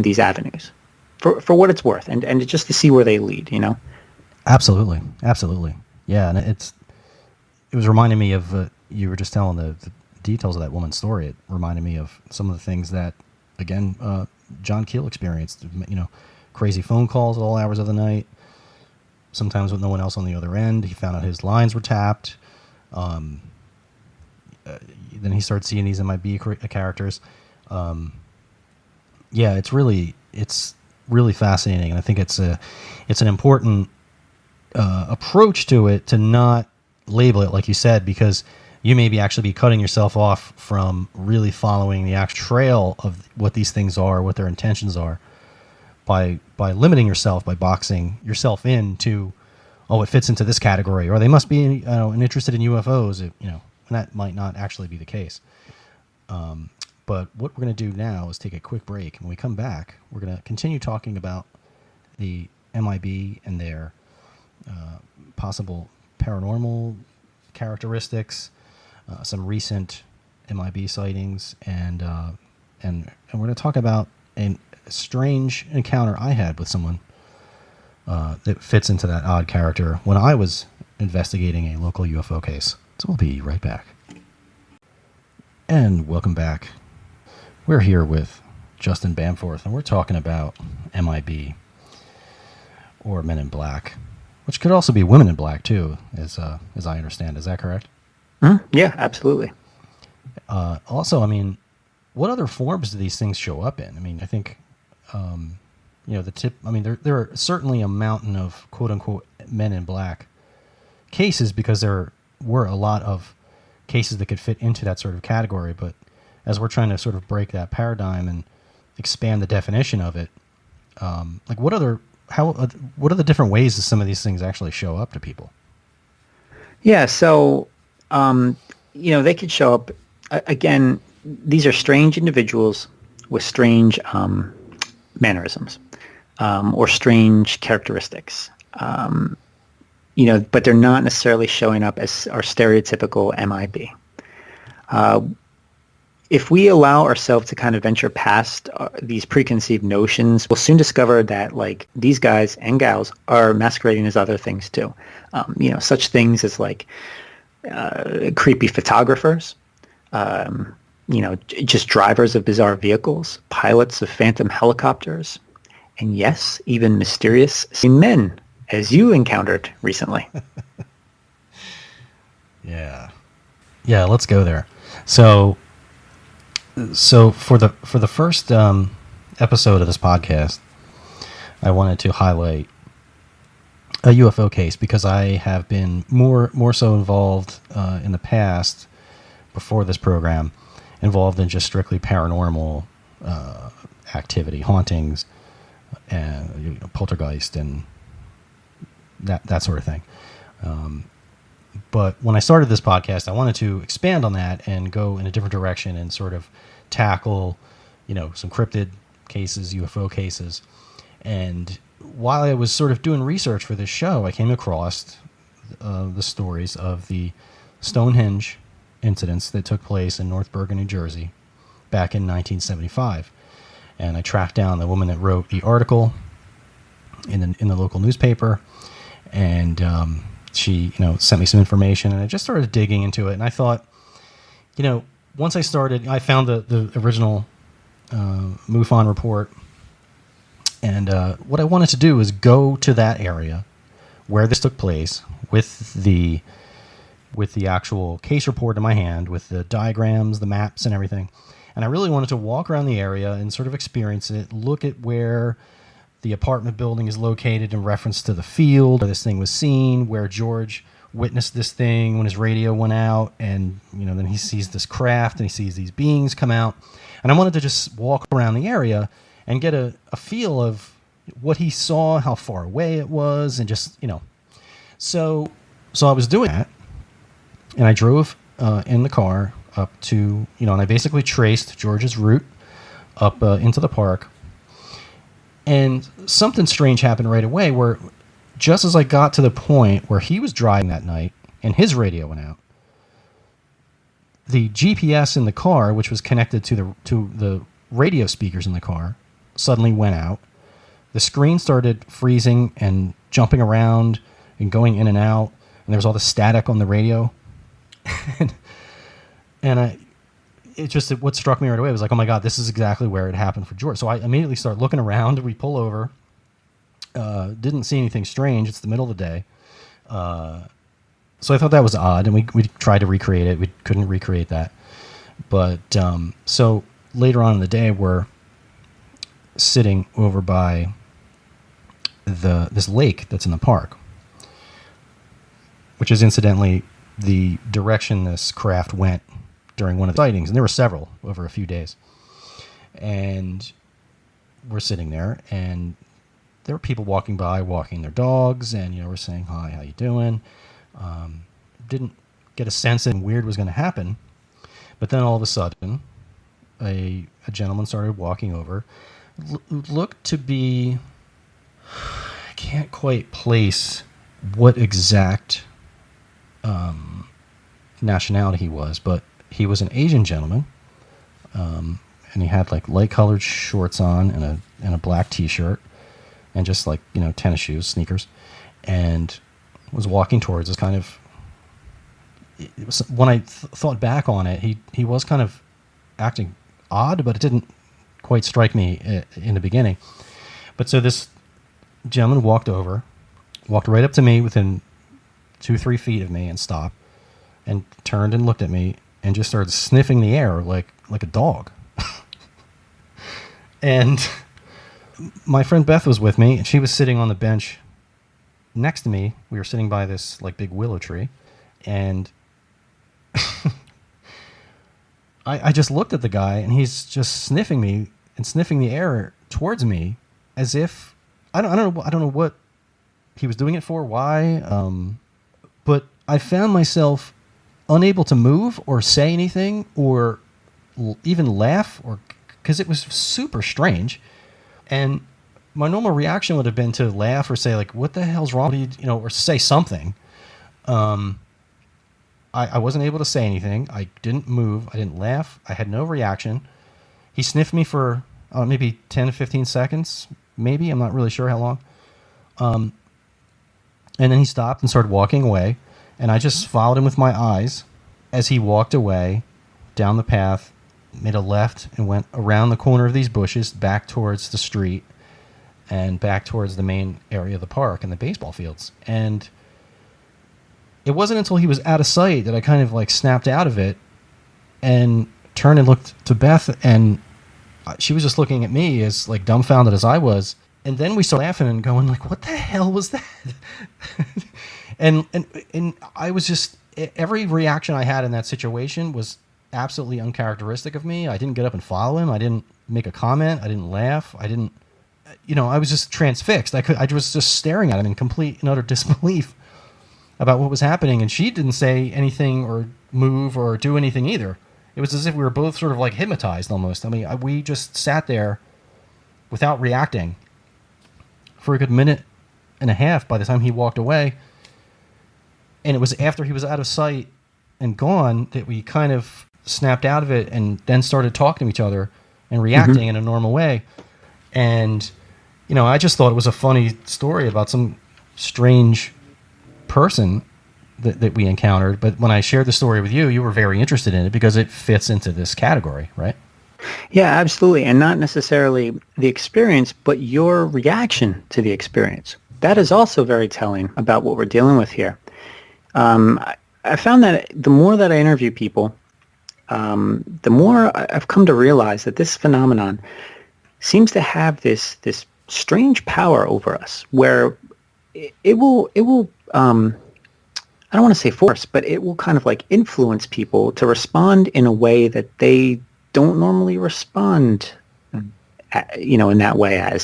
these avenues for what it's worth, and just to see where they lead. Absolutely. Yeah, and it was reminding me of you were just telling the details of that woman's story. It reminded me of some of the things that, again, John Keel experienced. Crazy phone calls at all hours of the night, sometimes with no one else on the other end. He found out his lines were tapped. Then he started seeing these MIB characters. Yeah, it's really fascinating, and I think it's an important approach to it, to not label it like you said, because you may actually be cutting yourself off from really following the actual trail of what these things are, what their intentions are, by limiting yourself, by boxing yourself into, it fits into this category, or they must be interested in UFOs, and that might not actually be the case. But what we're going to do now is take a quick break. When we come back, we're going to continue talking about the MIB and their possible paranormal characteristics, some recent MIB sightings, and we're going to talk about a strange encounter I had with someone that fits into that odd character when I was investigating a local UFO case. So we'll be right back. And welcome back. We're here with Justin Bamforth, and we're talking about MIB, or Men in Black, which could also be Women in Black too, as I understand. Is that correct? Yeah, absolutely. Also, what other forms do these things show up in? I think, there are certainly a mountain of quote unquote Men in Black cases, because there were a lot of cases that could fit into that sort of category. But as we're trying to sort of break that paradigm and expand the definition of it, what are the different ways that some of these things actually show up to people? Yeah, so they could show up again. These are strange individuals with strange mannerisms or strange characteristics. But they're not necessarily showing up as our stereotypical MIB. If we allow ourselves to kind of venture past these preconceived notions, we'll soon discover that these guys and gals are masquerading as other things too. Such things as creepy photographers, just drivers of bizarre vehicles, pilots of phantom helicopters, and yes, even mysterious men, as you encountered recently. Yeah, let's go there. So for the first episode of this podcast, I wanted to highlight a UFO case, because I have been more so involved in the past, before this program, involved in just strictly paranormal activity, hauntings, and poltergeist, and that sort of thing. But when I started this podcast, I wanted to expand on that and go in a different direction and sort of tackle, some cryptid cases, UFO cases. And while I was sort of doing research for this show, I came across the stories of the Stonehenge incidents that took place in North Bergen, New Jersey, back in 1975. And I tracked down the woman that wrote the article in the local newspaper, and she sent me some information, and I just started digging into it, and I thought, once I found the original MUFON report, and what I wanted to do was go to that area where this took place with the actual case report in my hand, with the diagrams, the maps, and everything. And I really wanted to walk around the area and sort of experience it, look at where the apartment building is located in reference to the field where this thing was seen, where George witnessed this thing when his radio went out, and then he sees this craft and he sees these beings come out. And I wanted to just walk around the area and get a feel of what he saw, how far away it was, and just, So I was doing that, and I drove in the car up to, and I basically traced George's route up into the park. And something strange happened right away, where just as I got to the point where he was driving that night and his radio went out, the GPS in the car, which was connected to the radio speakers in the car, suddenly went out. The screen started freezing and jumping around and going in and out, and there was all the static on the radio. What struck me right away was like, oh my God, this is exactly where it happened for George. So I immediately start looking around. We pull over. Didn't see anything strange. It's the middle of the day. So I thought that was odd, and we tried to recreate it. We couldn't recreate that. But so later on in the day, we're sitting over by this lake that's in the park, which is incidentally the direction this craft went during one of the sightings, and there were several over a few days. And we're sitting there, and there were people walking by, walking their dogs, and we're saying, "Hi, how you doing?" Didn't get a sense that weird was going to happen, but then all of a sudden, a gentleman started walking over. Looked to be, I can't quite place what exact nationality he was, but he was an Asian gentleman, and he had like light-colored shorts on and a black T-shirt, and just like tennis shoes, sneakers, and was walking towards us. Kind of, when I thought back on it, he was kind of acting odd, but it didn't quite strike me in the beginning. But so this gentleman walked right up to me within 2-3 feet of me, and stopped, and turned and looked at me, and just started sniffing the air like a dog. And my friend Beth was with me, and she was sitting on the bench next to me. We were sitting by this like big willow tree, and I just looked at the guy, and he's just sniffing me and sniffing the air towards me, as if I don't know what he was doing it for, why. But I found myself unable to move or say anything or even laugh, or because it was super strange. And my normal reaction would have been to laugh or say like, "What the hell's wrong with you?" Or say something. I wasn't able to say anything. I didn't move. I didn't laugh. I had no reaction. He sniffed me for maybe 10 to 15 seconds, maybe. I'm not really sure how long. And then he stopped and started walking away. And I just followed him with my eyes as he walked away down the path, made a left, and went around the corner of these bushes back towards the street and back towards the main area of the park and the baseball fields. And it wasn't until he was out of sight that I kind of like snapped out of it and turned and looked to Beth, and she was just looking at me as like dumbfounded as I was. And then we started laughing and going like, "What the hell was that?" and I was just, every reaction I had in that situation was absolutely uncharacteristic of me. I didn't get up and follow him. I didn't make a comment. I didn't laugh. I didn't, I was just transfixed. I was just staring at him in complete and utter disbelief about what was happening. And she didn't say anything or move or do anything either. It was as if we were both sort of like hypnotized almost. I mean, we just sat there without reacting for a good minute and a half by the time he walked away. And it was after he was out of sight and gone that we kind of snapped out of it and then started talking to each other and reacting in a normal way. And I just thought it was a funny story about some strange person that we encountered. But when I shared the story with you, you were very interested in it because it fits into this category, right? Yeah, absolutely. And not necessarily the experience, but your reaction to the experience. That is also very telling about what we're dealing with here. I found that the more that I interview people, the more I've come to realize that this phenomenon seems to have this strange power over us, where it will I don't want to say force, but it will kind of like influence people to respond in a way that they don't normally respond, in that way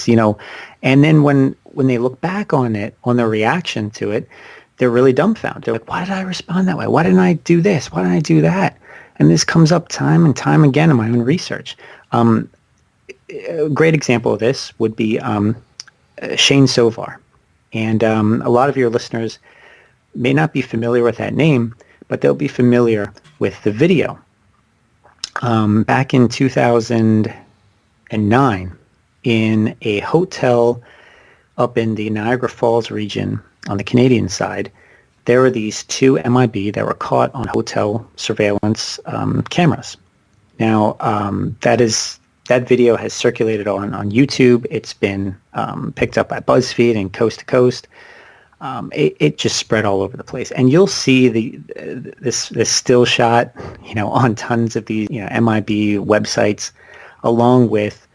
and then when they look back on it, on their reaction to it, they're really dumbfounded. They're like, why did I respond that way? Why didn't I do this? Why didn't I do that? And this comes up time and time again in my own research. A great example of this would be Shane Sovar. And a lot of your listeners may not be familiar with that name, but they'll be familiar with the video. Back in 2009, in a hotel up in the Niagara Falls region on the Canadian side, there were these two MIB that were caught on hotel surveillance cameras. Now, that video has circulated on YouTube. It's been picked up by BuzzFeed and Coast to Coast. It just spread all over the place, and you'll see this still shot, on tons of these MIB websites, along with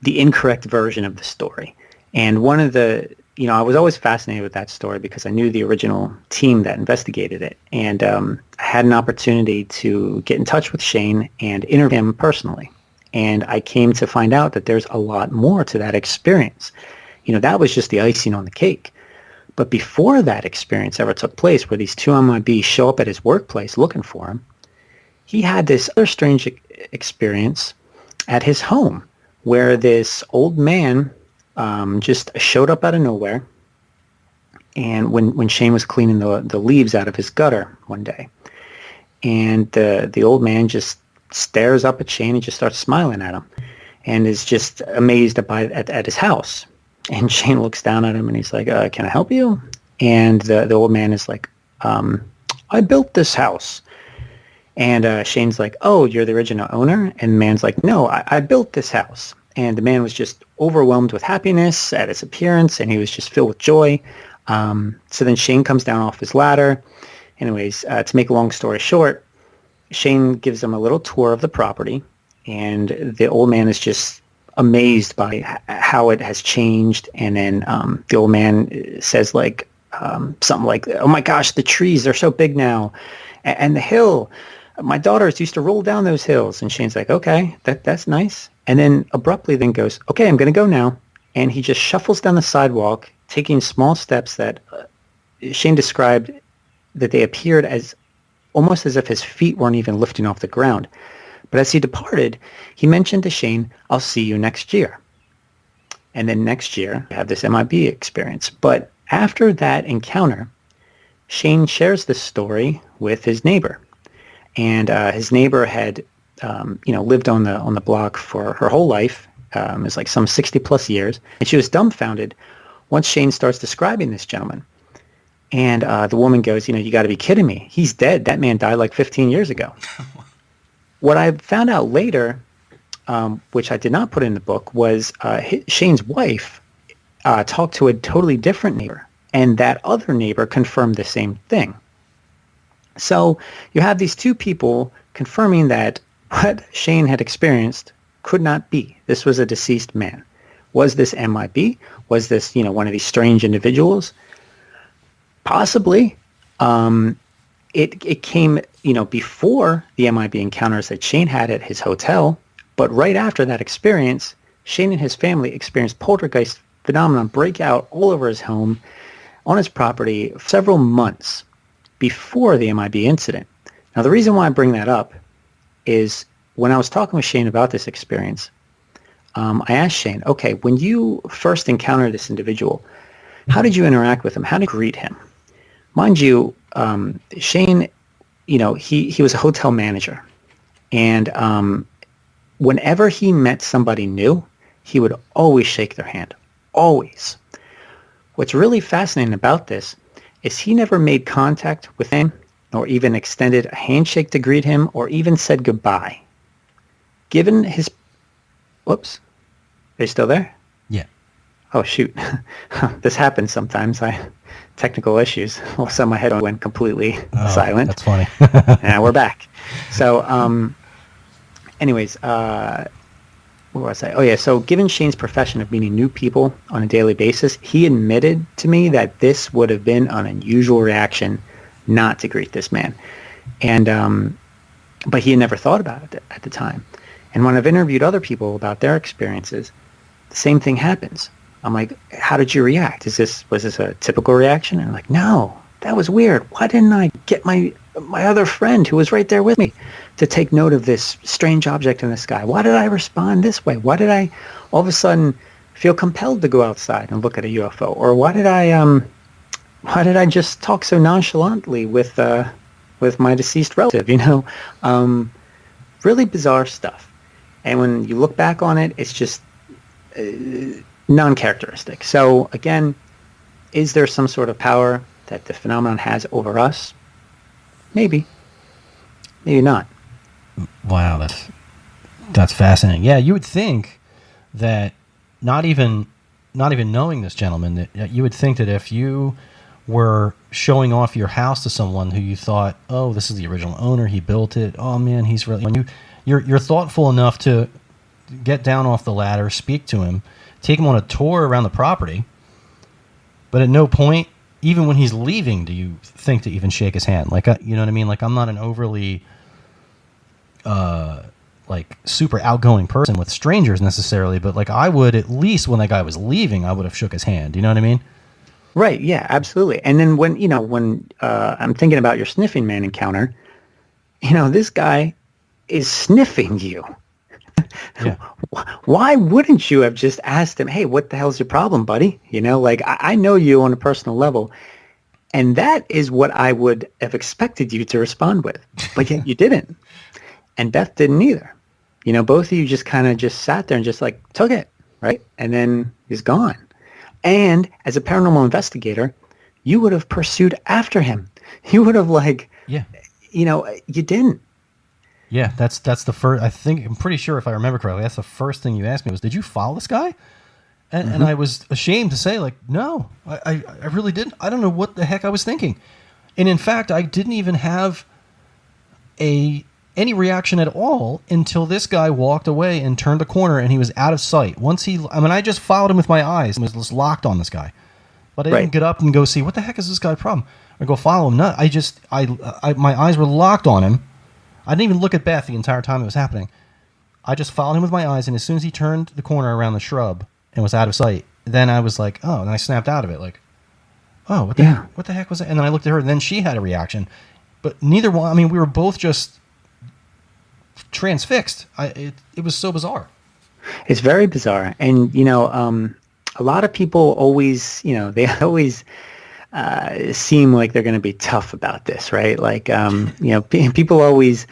the incorrect version of the story. And one of the I was always fascinated with that story because I knew the original team that investigated it, and I had an opportunity to get in touch with Shane and interview him personally. And I came to find out that there's a lot more to that experience. That was just the icing on the cake. But before that experience ever took place, where these two MIB show up at his workplace looking for him, he had this other strange experience at his home, where this old man just showed up out of nowhere. And when Shane was cleaning the leaves out of his gutter one day, and the old man just stares up at Shane and just starts smiling at him, and is just amazed at his house. And Shane looks down at him and he's like, can I help you? And the old man is like, I built this house. And Shane's like, oh, you're the original owner? And the man's like, no, I built this house. And the man was just overwhelmed with happiness at his appearance, and he was just filled with joy. So then Shane comes down off his ladder. Anyways, to make a long story short, Shane gives him a little tour of the property, and the old man is just amazed by how it has changed. And then the old man says something like, oh my gosh, the trees are so big now, and the hill, my daughters used to roll down those hills. And Shane's like, okay, that's nice. And then abruptly then goes, okay, I'm going to go now. And he just shuffles down the sidewalk, taking small steps that Shane described that they appeared as almost as if his feet weren't even lifting off the ground. But as he departed, he mentioned to Shane, I'll see you next year. And then next year, I have this MIB experience. But after that encounter, Shane shares this story with his neighbor. And his neighbor had, lived on the block for her whole life. It was like some 60 plus years. And she was dumbfounded once Shane starts describing this gentleman. And the woman goes, you got to be kidding me. He's dead. That man died like 15 years ago. What I found out later, which I did not put in the book, was Shane's wife talked to a totally different neighbor, and that other neighbor confirmed the same thing. So you have these two people confirming that what Shane had experienced could not be. This was a deceased man. Was this MIB? Was this, one of these strange individuals? Possibly. It came, before the MIB encounters that Shane had at his hotel, but right after that experience, Shane and his family experienced poltergeist phenomenon break out all over his home, on his property, several months before the MIB incident. Now, the reason why I bring that up is when I was talking with Shane about this experience, I asked Shane, okay, when you first encountered this individual, how did you interact with him? How did you greet him? Mind you, Shane, he was a hotel manager, and whenever he met somebody new, he would always shake their hand, always. What's really fascinating about this is he never made contact with him, nor even extended a handshake to greet him, or even said goodbye. Given his... Whoops. Are you still there? Yeah. Oh, shoot. This happens sometimes. Technical issues. All of a sudden my head went completely silent. That's funny. And we're back. So, anyways, where was I? Oh, yeah. So given Shane's profession of meeting new people on a daily basis, he admitted to me that this would have been an unusual reaction not to greet this man. And, but he had never thought about it at the time. And when I've interviewed other people about their experiences, the same thing happens. I'm like, how did you react? Was this a typical reaction? And I'm like, no, that was weird. Why didn't I get my other friend who was right there with me to take note of this strange object in the sky? Why did I respond this way? Why did I all of a sudden feel compelled to go outside and look at a UFO? Or why did I just talk so nonchalantly with my deceased relative? Really bizarre stuff. And when you look back on it, it's just non-characteristic. So again, is there some sort of power that the phenomenon has over us? Maybe. Maybe not. Wow, that's fascinating. Yeah, you would think that not even knowing this gentleman, that you would think that if you were showing off your house to someone who you thought, oh, this is the original owner, he built it, oh man, he's really... When you're thoughtful enough to get down off the ladder, speak to him, take him on a tour around the property, but at no point, even when he's leaving, do you think to even shake his hand? Like, you know what I mean? Like, I'm not an overly, super outgoing person with strangers necessarily, but like, I would, at least when that guy was leaving, I would have shook his hand. Do you know what I mean? Right. Yeah, absolutely. And then when I'm thinking about your sniffing man encounter, this guy is sniffing you. Yeah. Why wouldn't you have just asked him, hey, what the hell's your problem, buddy? I know you on a personal level, and that is what I would have expected you to respond with, but yet you didn't. And Beth didn't either. Both of you just kind of just sat there and just like took it, right? And then he's gone. And as a paranormal investigator, you would have pursued after him. You would have you didn't. Yeah, that's the first. I'm pretty sure if I remember correctly, that's the first thing you asked me was, "Did you follow this guy?" And I was ashamed to say, like, no, I really didn't. I don't know what the heck I was thinking. And in fact, I didn't even have any reaction at all until this guy walked away and turned the corner and he was out of sight. I just followed him with my eyes and was just locked on this guy. But I didn't get up and go see, what the heck is this guy's problem? Or go follow him. No, my eyes were locked on him. I didn't even look at Beth the entire time it was happening. I just followed him with my eyes, and as soon as he turned the corner around the shrub and was out of sight, then I was like, oh, and I snapped out of it, like, oh, what the heck was that? And then I looked at her, and then she had a reaction. But neither one, we were both just transfixed. It was so bizarre. It's very bizarre. And, a lot of people always, they always seem like they're going to be tough about this, right? Like, people always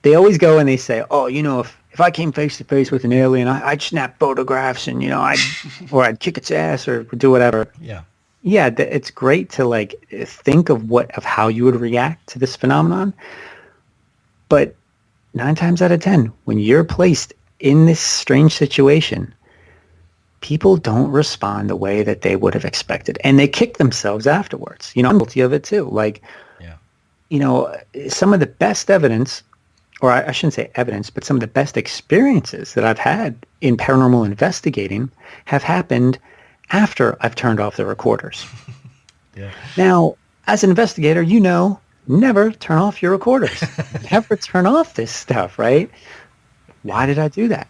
go and they say, oh, if I came face to face with an alien, I'd snap photographs and, I'd kick its ass or do whatever. Yeah. Yeah. It's great to think of how you would react to this phenomenon. But 9 times out of 10, when you're placed in this strange situation, people don't respond the way that they would have expected. And they kick themselves afterwards. I'm guilty of it too. Some of the best evidence, or I shouldn't say evidence, but some of the best experiences that I've had in paranormal investigating have happened after I've turned off the recorders. Yeah. Now, as an investigator, never turn off your recorders. Never turn off this stuff, right? Why did I do that?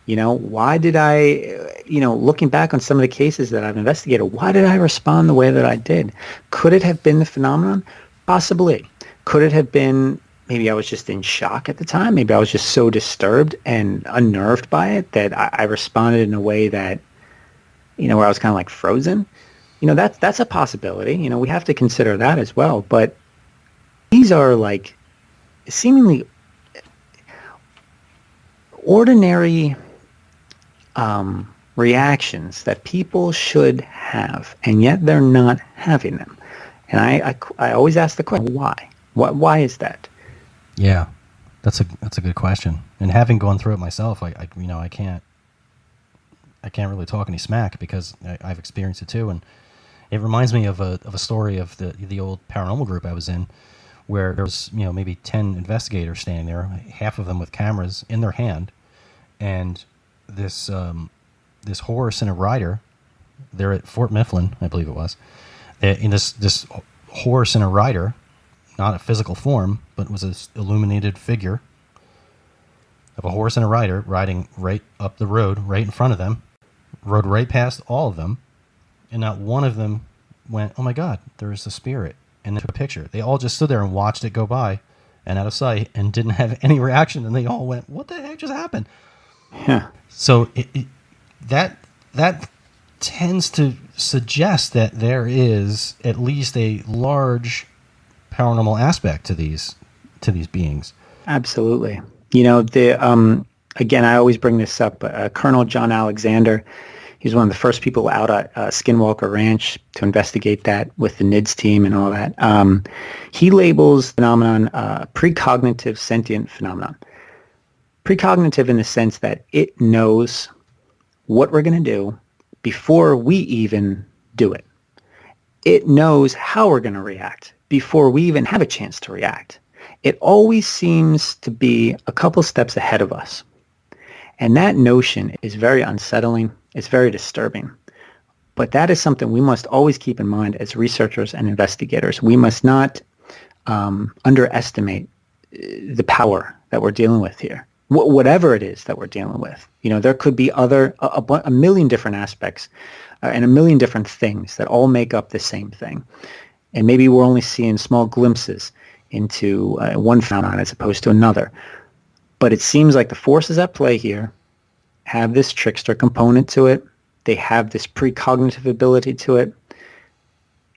Why did I, looking back on some of the cases that I've investigated, why did I respond the way that I did? Could it have been the phenomenon? Possibly. Could it have been, maybe I was just in shock at the time. Maybe I was just so disturbed and unnerved by it that I responded in a way that, where I was kind of like frozen. That's a possibility. We have to consider that as well. But these are like seemingly ordinary reactions that people should have, and yet they're not having them. And I always ask the question, why? Why is that? Yeah, that's a good question. And having gone through it myself, I can't really talk any smack because I've experienced it too. And it reminds me of a story of the old paranormal group I was in, where there was maybe 10 investigators standing there, half of them with cameras in their hand, and this horse and a rider. They're at Fort Mifflin, I believe it was. In this horse and a rider, not a physical form, but was an illuminated figure of a horse and a rider riding right up the road, right in front of them, rode right past all of them, and not one of them went, "Oh my God, there's a spirit," and they took a picture. They all just stood there and watched it go by and out of sight and didn't have any reaction, and they all went, "What the heck just happened?" Yeah. So that tends to suggest that there is at least a large paranormal aspect to these beings. Absolutely. Again, I always bring this up. Colonel John Alexander, he's one of the first people out at Skinwalker Ranch to investigate that with the NIDS team and all that. He labels phenomenon precognitive sentient phenomenon. Precognitive in the sense that it knows what we're going to do before we even do it. It knows how we're going to react before we even have a chance to react. It always seems to be a couple steps ahead of us. And that notion is very unsettling. It's very disturbing. But that is something we must always keep in mind as researchers and investigators. We must not underestimate the power that we're dealing with here. Whatever it is that we're dealing with. There could be a million different aspects and a million different things that all make up the same thing. And maybe we're only seeing small glimpses into one phenomenon as opposed to another. But it seems like the forces at play here have this trickster component to it. They have this precognitive ability to it.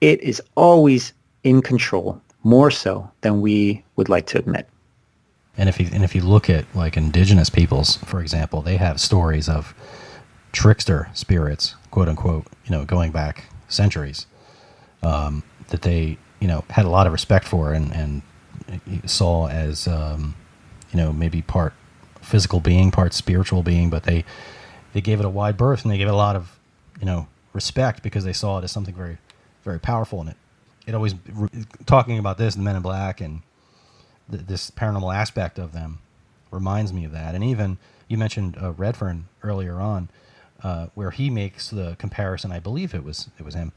It is always in control, more so than we would like to admit. And if you look at like indigenous peoples, for example, they have stories of trickster spirits, quote unquote, going back centuries, that they had a lot of respect for and saw as maybe part physical being, part spiritual being, but they gave it a wide berth and they gave it a lot of respect because they saw it as something very, very powerful. And it always talking about this, the Men in Black and this paranormal aspect of them reminds me of that. And even you mentioned Redfern earlier on, where he makes the comparison. I believe it was him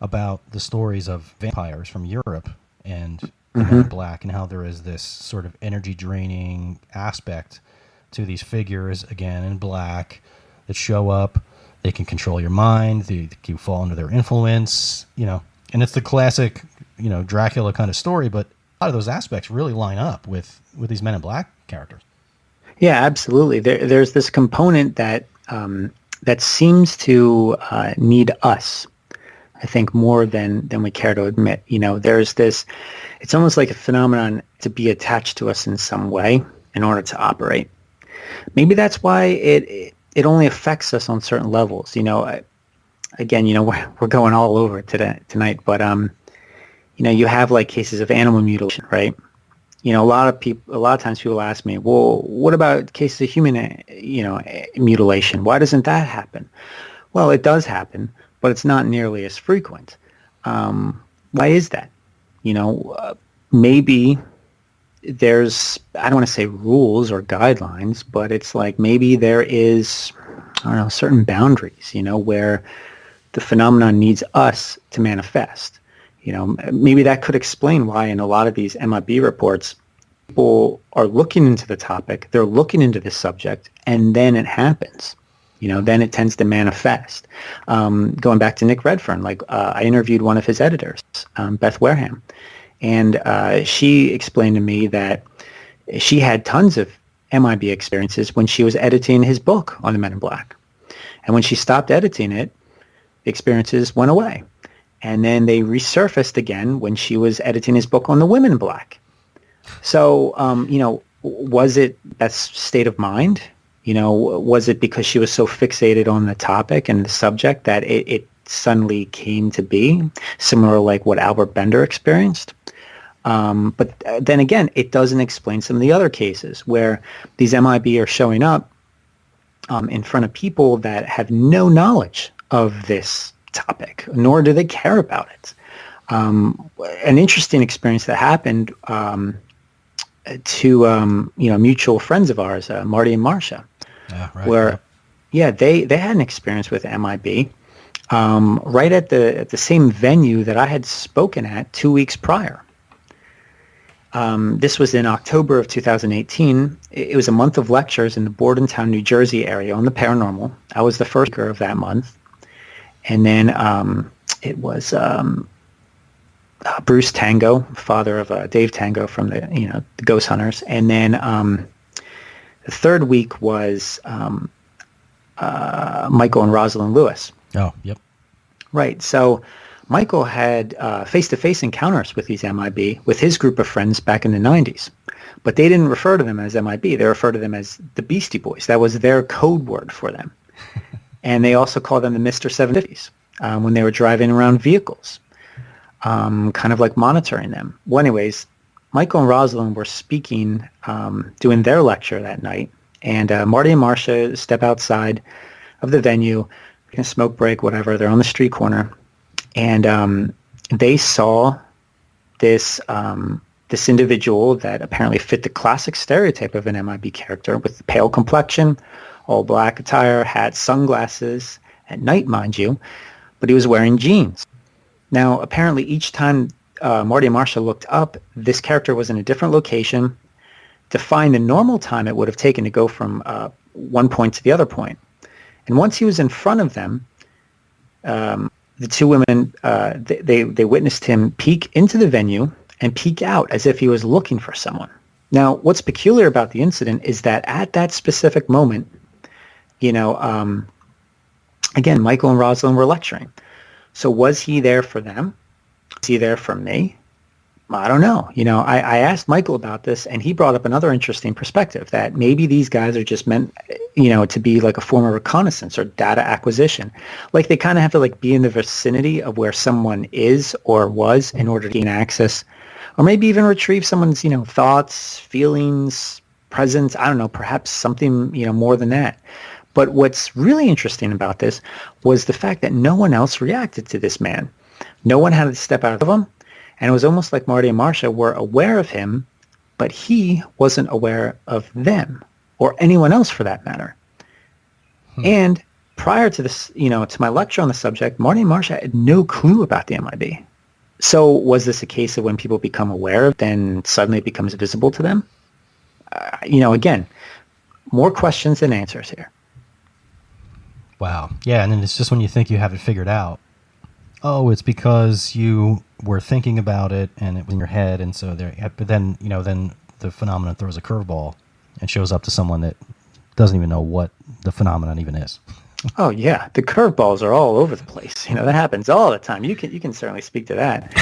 about the stories of vampires from Europe and the Men in Black, and how there is this sort of energy draining aspect to these figures again in black that show up. They can control your mind. You fall under their influence. And it's the classic Dracula kind of story, but a lot of those aspects really line up with these Men in Black characters. Yeah, absolutely. There's this component that seems to need us, I think, more than we care to admit. There's this, it's almost like a phenomenon to be attached to us in some way in order to operate. Maybe that's why it only affects us on certain levels. Again, we're going all over tonight, but you have like cases of animal mutilation, right? A lot of times people ask me, well, what about cases of human, mutilation? Why doesn't that happen? Well, it does happen, but it's not nearly as frequent. Why is that? Maybe there's, I don't want to say rules or guidelines, but it's like maybe there is, certain boundaries, where the phenomenon needs us to manifest. Maybe that could explain why in a lot of these MIB reports, people are looking into the topic, they're looking into the subject, and then it happens. Then it tends to manifest. Going back to Nick Redfern, I interviewed one of his editors, Beth Wareham, and she explained to me that she had tons of MIB experiences when she was editing his book on the Men in Black. And when she stopped editing it, the experiences went away. And then they resurfaced again when she was editing his book on the Women in Black. So, was it that state of mind? Was it because she was so fixated on the topic and the subject that it suddenly came to be, similar to like what Albert Bender experienced? But then again, it doesn't explain some of the other cases where these MIB are showing up in front of people that have no knowledge of this topic, nor do they care about it. An interesting experience that happened to mutual friends of ours, Marty and Marcia, Right, where they had an experience with MIB right at the same venue that I had spoken at 2 weeks prior. This was in October of 2018. It was a month of lectures in the Bordentown, New Jersey area on the paranormal. I was the first speaker of that month. And then it was Bruce Tango, father of Dave Tango from the Ghost Hunters. And then the third week was Michael and Rosalind Lewis. Oh, yep. Right. So Michael had face-to-face encounters with these MIB with his group of friends back in the 90s. But they didn't refer to them as MIB. They referred to them as the Beastie Boys. That was their code word for them. And they also called them the Mr. 750s when they were driving around vehicles, kind of like monitoring them. Well, anyways, Michael and Rosalind were speaking, doing their lecture that night. And Marty and Marcia step outside of the venue, a smoke break, whatever. They're on the street corner. And they saw this this individual that apparently fit the classic stereotype of an MIB character with the pale complexion, all black attire, hat, sunglasses, at night, mind you, but he was wearing jeans. Now, apparently each time Marty and Marcia looked up, this character was in a different location to find the normal time it would have taken to go from one point to the other point. And once he was in front of them, the two women, they witnessed him peek into the venue and peek out as if he was looking for someone. Now, what's peculiar about the incident is that at that specific moment, again, Michael and Rosalind were lecturing. So was he there for them? Was he there for me? I don't know. I asked Michael about this, and he brought up another interesting perspective, that maybe these guys are just meant, to be like a form of reconnaissance or data acquisition. Like they kind of have to like be in the vicinity of where someone is or was in order to gain access, or maybe even retrieve someone's, thoughts, feelings, presence. I don't know, perhaps something, more than that. But what's really interesting about this was the fact that no one else reacted to this man. No one had to step out of him. And it was almost like Marty and Marcia were aware of him, but he wasn't aware of them or anyone else for that matter. And prior to this, to my lecture on the subject, Marty and Marcia had no clue about the MIB. So was this a case of when people become aware of it, then suddenly it becomes visible to them? Again, more questions than answers here. Wow. Yeah, and then it's just when you think you have it figured out, oh, it's because you were thinking about it and it was in your head, and so there. But then, then the phenomenon throws a curveball and shows up to someone that doesn't even know what the phenomenon even is. Oh yeah, the curveballs are all over the place. That happens all the time. You can certainly speak to that.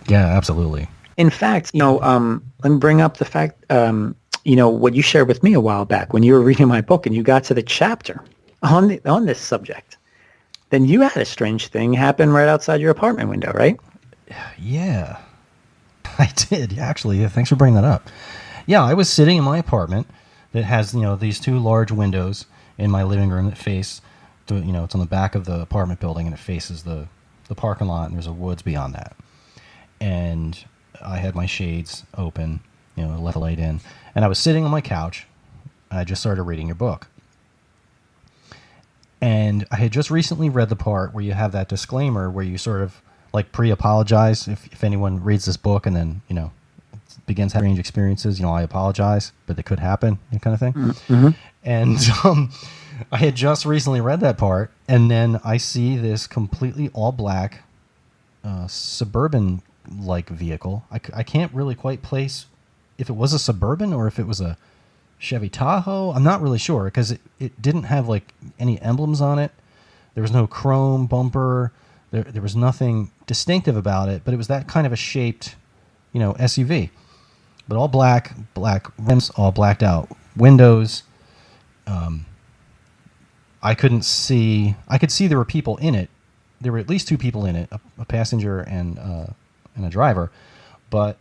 Yeah, absolutely. In fact, let me bring up the fact, what you shared with me a while back when you were reading my book and you got to the chapter on this subject. Then you had a strange thing happen right outside your apartment window, right? Yeah, I did. Actually, thanks for bringing that up. Yeah, I was sitting in my apartment that has, these two large windows in my living room that face, it's on the back of the apartment building and it faces the parking lot, and there's a woods beyond that. And I had my shades open, let the light in, and I was sitting on my couch, and I just started reading your book. And I had just recently read the part where you have that disclaimer where you sort of like pre-apologize if anyone reads this book and then, begins having strange experiences, I apologize, but it could happen, that kind of thing. Mm-hmm. And I had just recently read that part, and then I see this completely all black Suburban-like vehicle. I can't really quite place if it was a Suburban or if it was a Chevy Tahoe. I'm not really sure because it didn't have like any emblems on it. There was no chrome bumper. There was nothing distinctive about it, but it was that kind of a shaped, SUV. But all black rims, all blacked out windows, I couldn't see. I could see there were people in it. There were at least two people in it, a passenger and a driver, but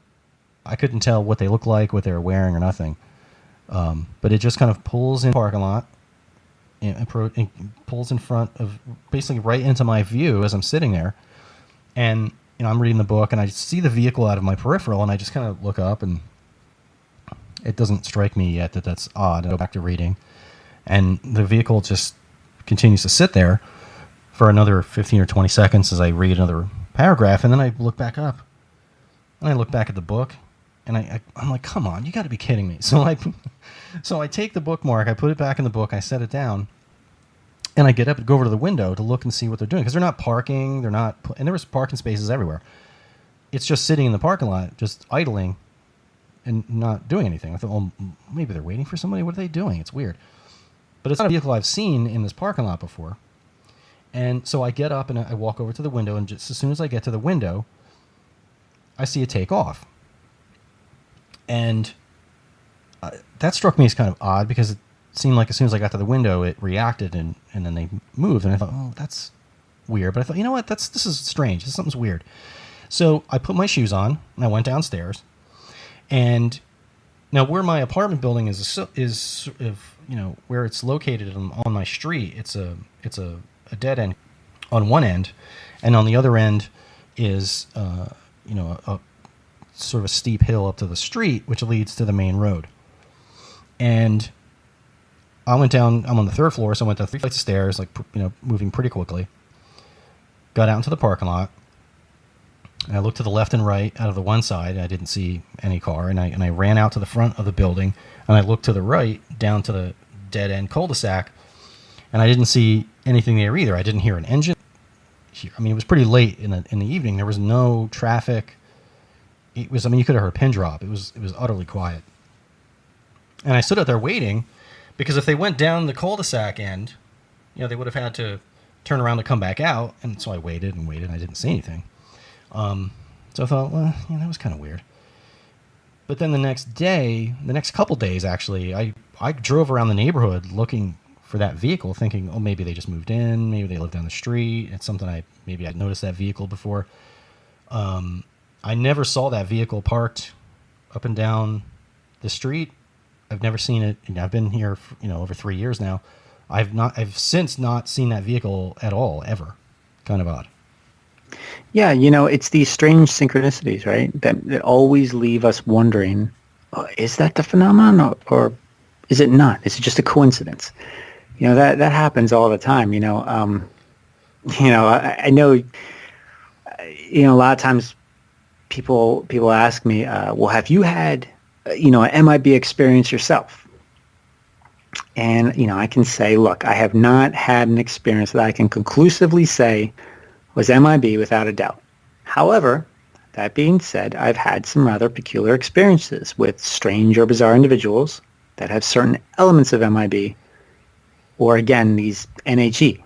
I couldn't tell what they looked like, what they were wearing, or nothing. But it just kind of pulls in the parking lot and pulls in front of, basically right into my view as I'm sitting there. And I'm reading the book, and I see the vehicle out of my peripheral, and I just kind of look up, and it doesn't strike me yet that that's odd. I go back to reading, and the vehicle just continues to sit there for another 15 or 20 seconds as I read another paragraph, and then I look back up, and I look back at the book, and I'm like, come on, you got to be kidding me. So I take the bookmark, I put it back in the book, I set it down, and I get up and go over to the window to look and see what they're doing, because they're not parking, and there was parking spaces everywhere. It's just sitting in the parking lot, just idling and not doing anything. I thought, well, maybe they're waiting for somebody. What are they doing? It's weird. But it's not a vehicle I've seen in this parking lot before. And so I get up and I walk over to the window, and just as soon as I get to the window, I see it take off. And that struck me as kind of odd, because it seemed like as soon as I got to the window, it reacted and then they moved. And I thought, oh, that's weird. But I thought, you know what? This is strange. Something's weird. So I put my shoes on and I went downstairs. And now where my apartment building is where it's located on my street, it's a dead end on one end, and on the other end is a sort of a steep hill up to the street, which leads to the main road. And I went down. I'm on the third floor, so I went down 3 flights of stairs, moving pretty quickly. Got out into the parking lot. And I looked to the left and right out of the one side. I didn't see any car, and I ran out to the front of the building, and I looked to the right down to the dead end cul-de-sac, and I didn't see anything there either. I didn't hear an engine. I mean, it was pretty late in the evening. There was no traffic. You could have heard a pin drop. It was utterly quiet. And I stood out there waiting, because if they went down the cul-de-sac end, they would have had to turn around to come back out. And so I waited and waited, and I didn't see anything. So I thought, well, that was kind of weird. But then the next couple days, actually, I drove around the neighborhood looking for that vehicle, thinking, oh, maybe they just moved in, maybe they live down the street. It's something maybe I'd noticed that vehicle before. I never saw that vehicle parked up and down the street. I've never seen it. I've been here for, over 3 years now. I've since not seen that vehicle at all, ever. Kind of odd. Yeah, it's these strange synchronicities, right? That always leave us wondering, is that the phenomenon, or is it not? Is it just a coincidence? That happens all the time. I know. A lot of times, people ask me, well, have you had, an MIB experience yourself? And I can say, look, I have not had an experience that I can conclusively say was MIB without a doubt. However, that being said, I've had some rather peculiar experiences with strange or bizarre individuals that have certain elements of MIB, or again, these NHE,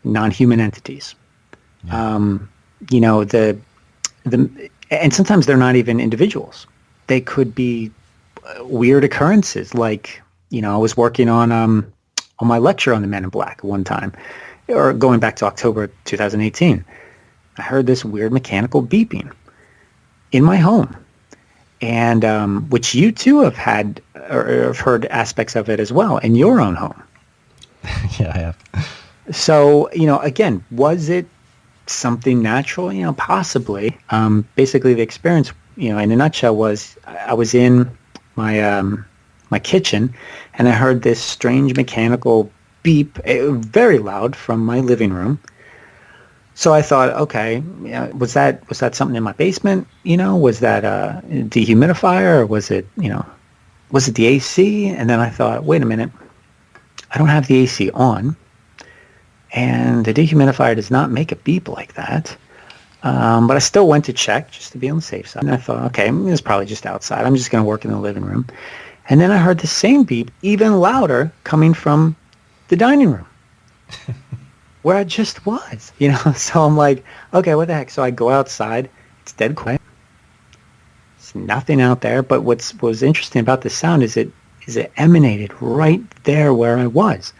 non-human entities. Yeah. And sometimes they're not even individuals. They could be weird occurrences. Like, I was working on my lecture on the Men in Black one time, or going back to October 2018, I heard this weird mechanical beeping in my home, and which you too have had or have heard aspects of it as well in your own home. Yeah, I have. So, again, was it something natural? Possibly. Basically, the experience, in a nutshell, was I was in my kitchen, and I heard this strange mechanical beep, very loud, from my living room. So I thought, okay, was that something in my basement? Was that a dehumidifier, or was it the AC? And then I thought, wait a minute, I don't have the AC on, and the dehumidifier does not make a beep like that. But I still went to check just to be on the safe side. And I thought, okay, it's probably just outside. I'm just going to work in the living room. And then I heard the same beep, even louder, coming from the dining room where I just was, So I'm like, okay, what the heck? So I go outside. It's dead quiet. There's nothing out there. But what was interesting about the sound is it is it emanated right there where I was.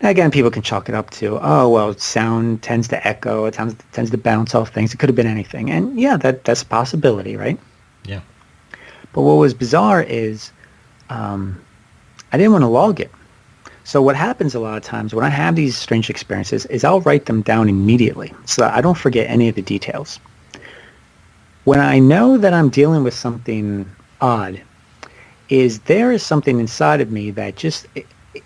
Now, again, people can chalk it up to, oh, well, sound tends to echo, it tends to bounce off things. It could have been anything. And yeah, that's a possibility, right? Yeah. But what was bizarre is I didn't want to log it. So what happens a lot of times when I have these strange experiences is I'll write them down immediately so that I don't forget any of the details. When I know that I'm dealing with something odd, there is something inside of me that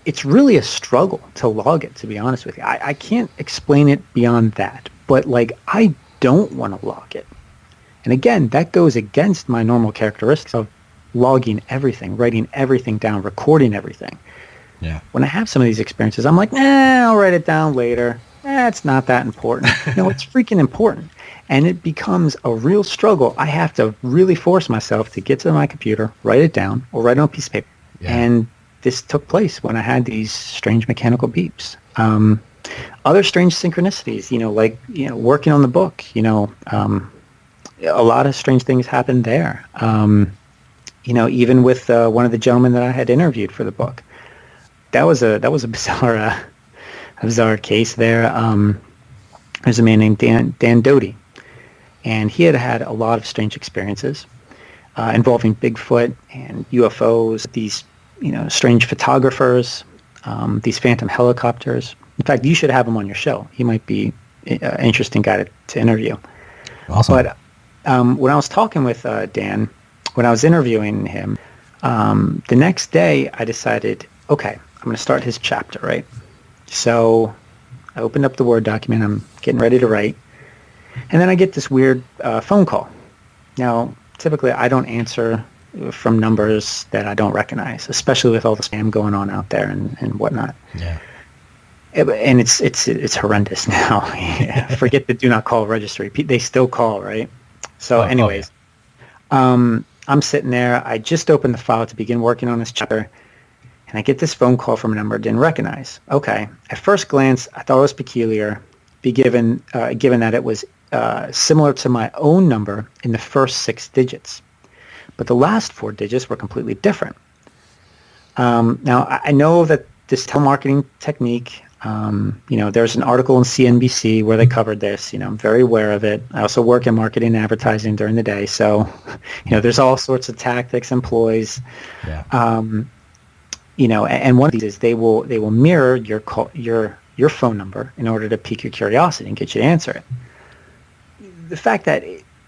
it's really a struggle to log it, to be honest with you. I can't explain it beyond that, but like I don't want to log it. And again, that goes against my normal characteristics of logging everything, writing everything down, recording everything. Yeah. When I have some of these experiences, I'm like, I'll write it down later. It's not that important. No, it's freaking important. And it becomes a real struggle. I have to really force myself to get to my computer, write it down, or write it on a piece of paper. Yeah. And this took place when I had these strange mechanical beeps. Other strange synchronicities, working on the book, a lot of strange things happened there. Even with one of the gentlemen that I had interviewed for the book, that was a bizarre case there. There's a man named Dan Doty, and he had a lot of strange experiences involving Bigfoot and UFOs. These strange photographers, these phantom helicopters. In fact, you should have him on your show. He might be an interesting guy to interview. Awesome. But when I was talking with Dan, when I was interviewing him, the next day I decided, okay, I'm going to start his chapter, right? So I opened up the Word document. I'm getting ready to write. And then I get this weird phone call. Now, typically I don't answer from numbers that I don't recognize, especially with all the spam going on out there and whatnot. Yeah. And it's horrendous now. Forget the do not call registry. They still call, right? So anyways, I'm sitting there. I just opened the file to begin working on this chapter, and I get this phone call from a number I didn't recognize. Okay. At first glance, I thought it was peculiar, given that it was similar to my own number in the first 6 digits. But the last 4 digits were completely different. Now, I know that this telemarketing technique, there's an article in CNBC where they covered this. I'm very aware of it. I also work in marketing and advertising during the day. So, there's all sorts of tactics and ploys. Yeah. And one of these is they will mirror your phone number in order to pique your curiosity and get you to answer it. The fact that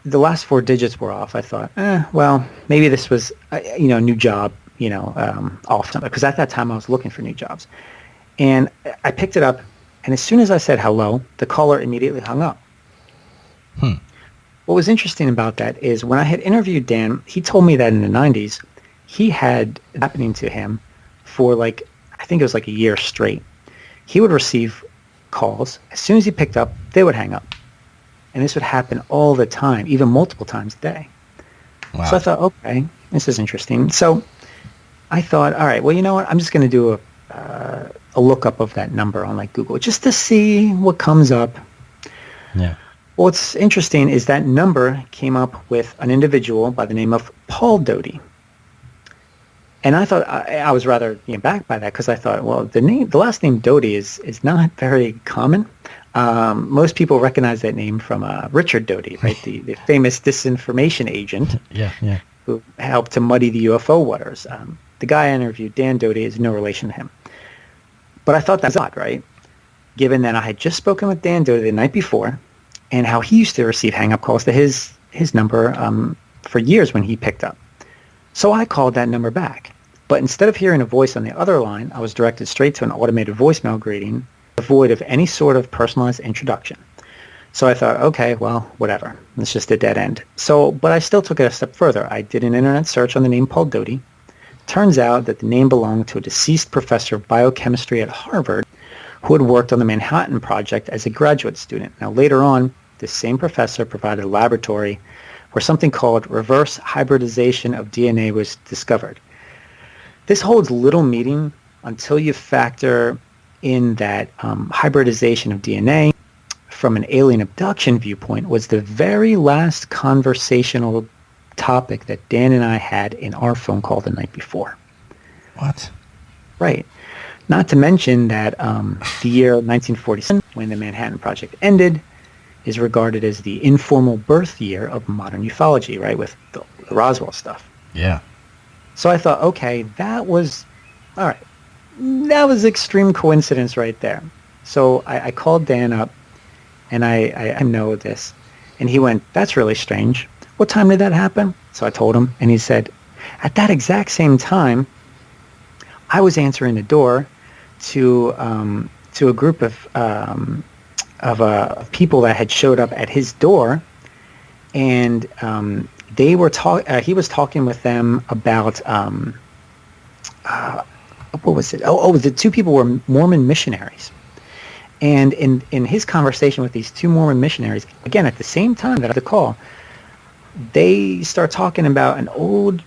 the last 4 digits were off, I thought, well, maybe this was a new job, off, because at that time I was looking for new jobs. And I picked it up, and as soon as I said hello, the caller immediately hung up. What was interesting about that is when I had interviewed Dan, he told me that in the 90s, he had happening to him for I think it was a year straight. He would receive calls. As soon as he picked up, they would hang up. And this would happen all the time, even multiple times a day. Wow. So I thought, okay, this is interesting. So I thought, all right, well, you know what? I'm just going to do a lookup of that number on Google just to see what comes up. Yeah. What's interesting is that number came up with an individual by the name of Paul Doty. And I thought I was rather back by that because I thought, well, the last name Doty is not very common. Most people recognize that name from Richard Doty, right? the famous disinformation agent. Yeah. Who helped to muddy the UFO waters. The guy I interviewed, Dan Doty, is no relation to him. But I thought that's odd, right? Given that I had just spoken with Dan Doty the night before, and how he used to receive hang-up calls to his number for years when he picked up. So I called that number back. But instead of hearing a voice on the other line, I was directed straight to an automated voicemail greeting, devoid of any sort of personalized introduction. So I thought, okay, well, whatever. It's just a dead end. But I still took it a step further. I did an internet search on the name Paul Doty. Turns out that the name belonged to a deceased professor of biochemistry at Harvard who had worked on the Manhattan Project as a graduate student. Now, later on, this same professor provided a laboratory where something called reverse hybridization of DNA was discovered. This holds little meaning until you factor in that hybridization of DNA from an alien abduction viewpoint was the very last conversational topic that Dan and I had in our phone call the night before. What? Right. Not to mention that the year 1947, when the Manhattan Project ended, is regarded as the informal birth year of modern ufology, right, with the Roswell stuff. Yeah. So I thought, okay, that was, all right, that was extreme coincidence right there. So I called Dan up, and I know this, and he went, that's really strange. What time did that happen? So I told him, and he said, at that exact same time, I was answering the door to a group of people that had showed up at his door, and they were he was talking with them about what was it? The two people were Mormon missionaries. And in his conversation with these two Mormon missionaries, again, at the same time that I had the call, they start talking about an old,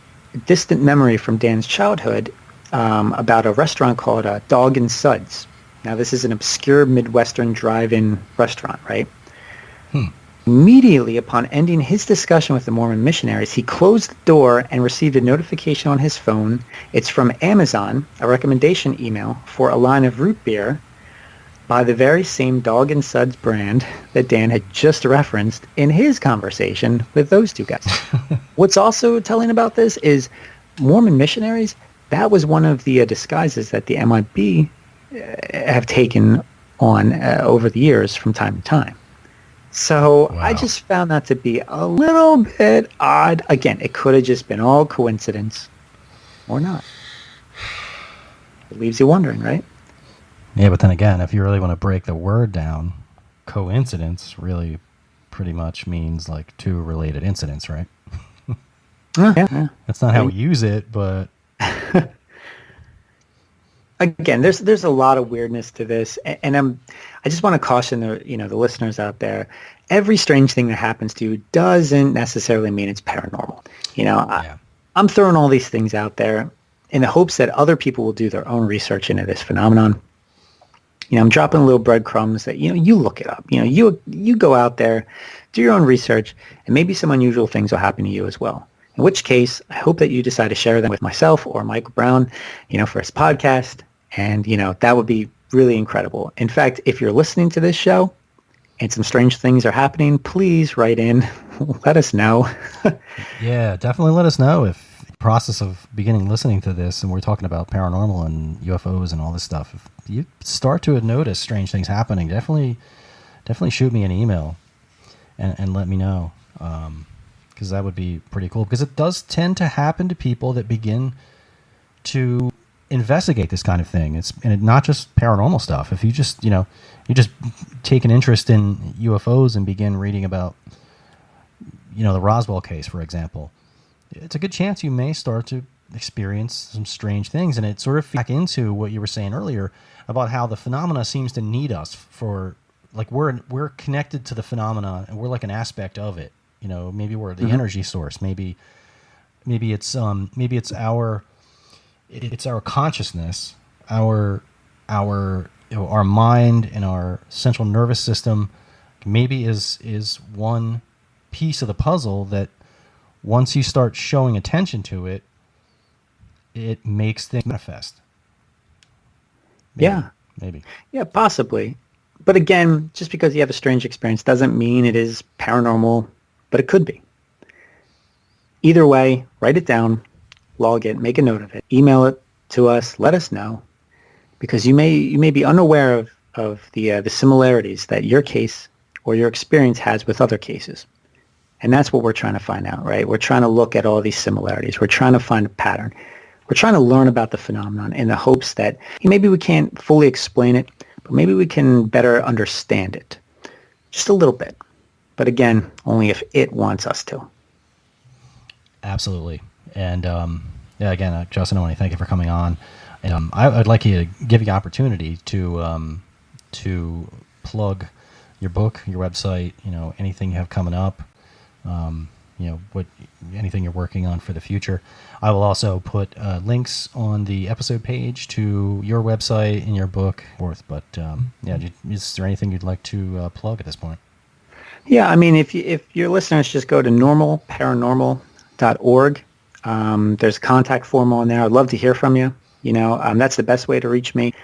distant memory from Dan's childhood about a restaurant called Dog and Suds. Now, this is an obscure Midwestern drive-in restaurant, right? Immediately upon ending his discussion with the Mormon missionaries, he closed the door and received a notification on his phone. It's from Amazon, a recommendation email for a line of root beer by the very same Dog and Suds brand that Dan had just referenced in his conversation with those two guys. What's also telling about this is Mormon missionaries, that was one of the disguises that the MIB have taken on over the years from time to time. So Wow. I just found that to be a little bit odd. Again, it could have just been all coincidence or not. It leaves you wondering, right? Yeah, but then again, if you really want to break the word down, coincidence really pretty much means like two related incidents, right? Yeah. That's not how we use it, but Again, there's a lot of weirdness to this, and I just want to caution the listeners out there. Every strange thing that happens to you doesn't necessarily mean it's paranormal. I'm throwing all these things out there in the hopes that other people will do their own research into this phenomenon. I'm dropping little breadcrumbs that you look it up. You go out there, do your own research, and maybe some unusual things will happen to you as well. In which case, I hope that you decide to share them with myself or Michael Brown, for his podcast. And, that would be really incredible. In fact, if you're listening to this show and some strange things are happening, please write in. Let us know. yeah, definitely let us know if the process of beginning listening to this, and we're talking about paranormal and UFOs and all this stuff, if you start to notice strange things happening, definitely shoot me an email and let me know. Because that would be pretty cool. Because it does tend to happen to people that begin to investigate this kind of thing. It's not just paranormal stuff. If you just you just take an interest in UFOs and begin reading about the Roswell case, for example, it's a good chance you may start to experience some strange things. And it sort of feeds back into what you were saying earlier about how the phenomena seems to need us for, like, we're connected to the phenomena and we're like an aspect of it. Maybe we're the energy source. Maybe it's our consciousness, our mind and our central nervous system. Maybe is one piece of the puzzle that once you start showing attention to it, it makes things manifest. Maybe. Yeah, possibly. But again, just because you have a strange experience doesn't mean it is paranormal. But it could be. Either way, write it down, log it, make a note of it, email it to us, let us know, because you may be unaware of the similarities that your case or your experience has with other cases. And that's what we're trying to find out, right? We're trying to look at all these similarities. We're trying to find a pattern. We're trying to learn about the phenomenon in the hopes that maybe we can't fully explain it, but maybe we can better understand it. Just a little bit. But again, only if it wants us to. Absolutely. And again, Justin, I want to thank you for coming on. And I'd like you to give you opportunity to plug your book, your website, anything you have coming up, anything you're working on for the future. I will also put links on the episode page to your website and your book. But is there anything you'd like to plug at this point? Yeah, I mean, if your listeners just go to normalparanormal.org, there's a contact form on there. I'd love to hear from you. That's the best way to reach me.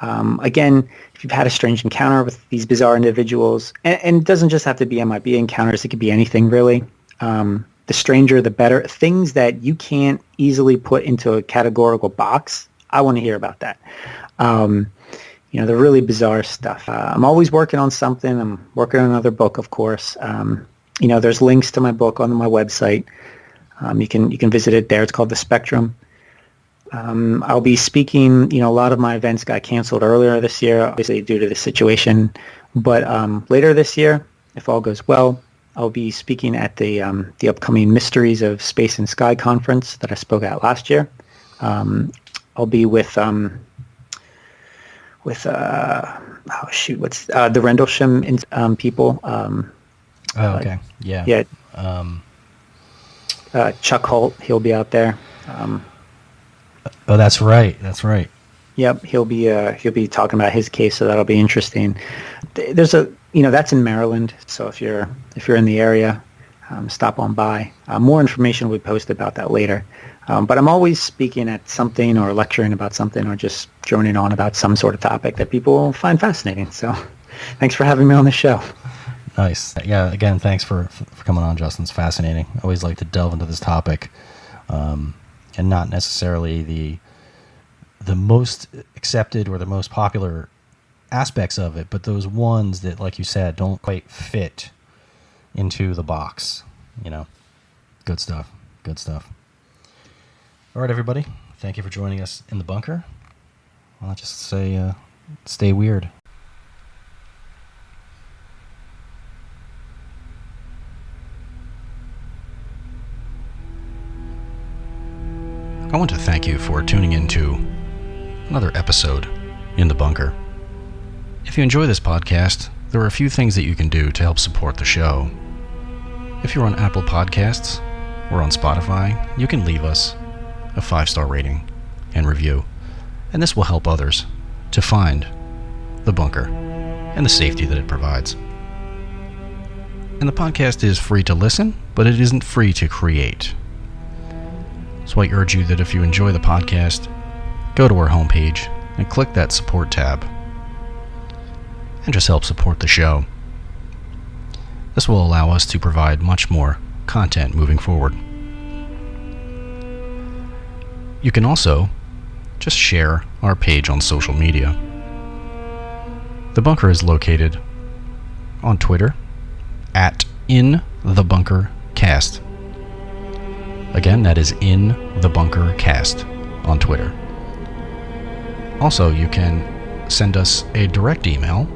Again, if you've had a strange encounter with these bizarre individuals, and it doesn't just have to be MIB encounters, it could be anything really. The stranger, the better. Things that you can't easily put into a categorical box, I want to hear about that. The really bizarre stuff. I'm always working on something. I'm working on another book, of course. There's links to my book on my website. You can visit it there. It's called The Spectrum. I'll be speaking. A lot of my events got canceled earlier this year, obviously due to the situation. But later this year, if all goes well, I'll be speaking at the upcoming Mysteries of Space and Sky conference that I spoke at last year. I'll be with the Rendlesham people. Okay. Yeah. Yeah. Chuck Holt, he'll be out there. Oh, that's right. Yep, he'll be talking about his case, so that'll be interesting. There's that's in Maryland, so if you're in the area, stop on by. More information will be posted about that later. But I'm always speaking at something or lecturing about something or just droning on about some sort of topic that people find fascinating. So thanks for having me on the show. Nice. Yeah, again, thanks for coming on, Justin. It's fascinating. I always like to delve into this topic, and not necessarily the most accepted or the most popular aspects of it, but those ones that, like you said, don't quite fit into the box. Good stuff. All right, everybody. Thank you for joining us in the bunker. I'll just say, stay weird. I want to thank you for tuning in to another episode in the bunker. If you enjoy this podcast, there are a few things that you can do to help support the show. If you're on Apple Podcasts or on Spotify, you can leave us a 5-star rating and review, and this will help others to find the bunker and the safety that it provides. And the podcast is free to listen, but it isn't free to create. So I urge you that if you enjoy the podcast, go to our homepage and click that support tab and just help support the show. This will allow us to provide much more content moving forward. You can also just share our page on social media. The Bunker is located on Twitter at InTheBunkerCast. Again, that is InTheBunkerCast on Twitter. Also, you can send us a direct email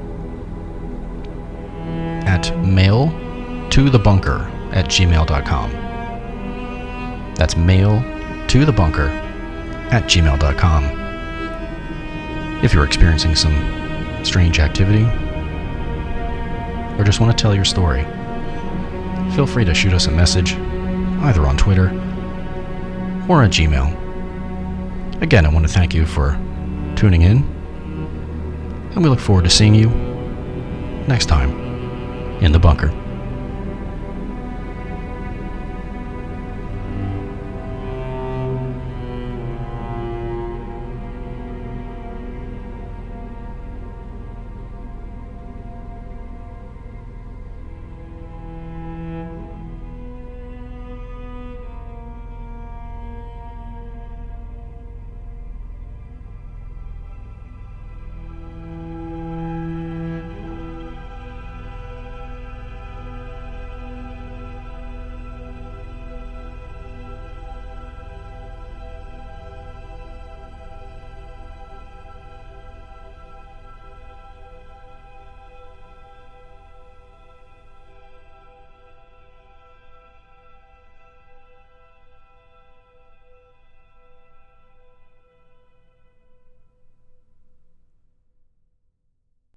at mailtothebunker@gmail.com. That's mailtothebunker@gmail.com. If you're experiencing some strange activity or just want to tell your story, feel free to shoot us a message either on Twitter or at Gmail. Again, I want to thank you for tuning in, and we look forward to seeing you next time in the bunker.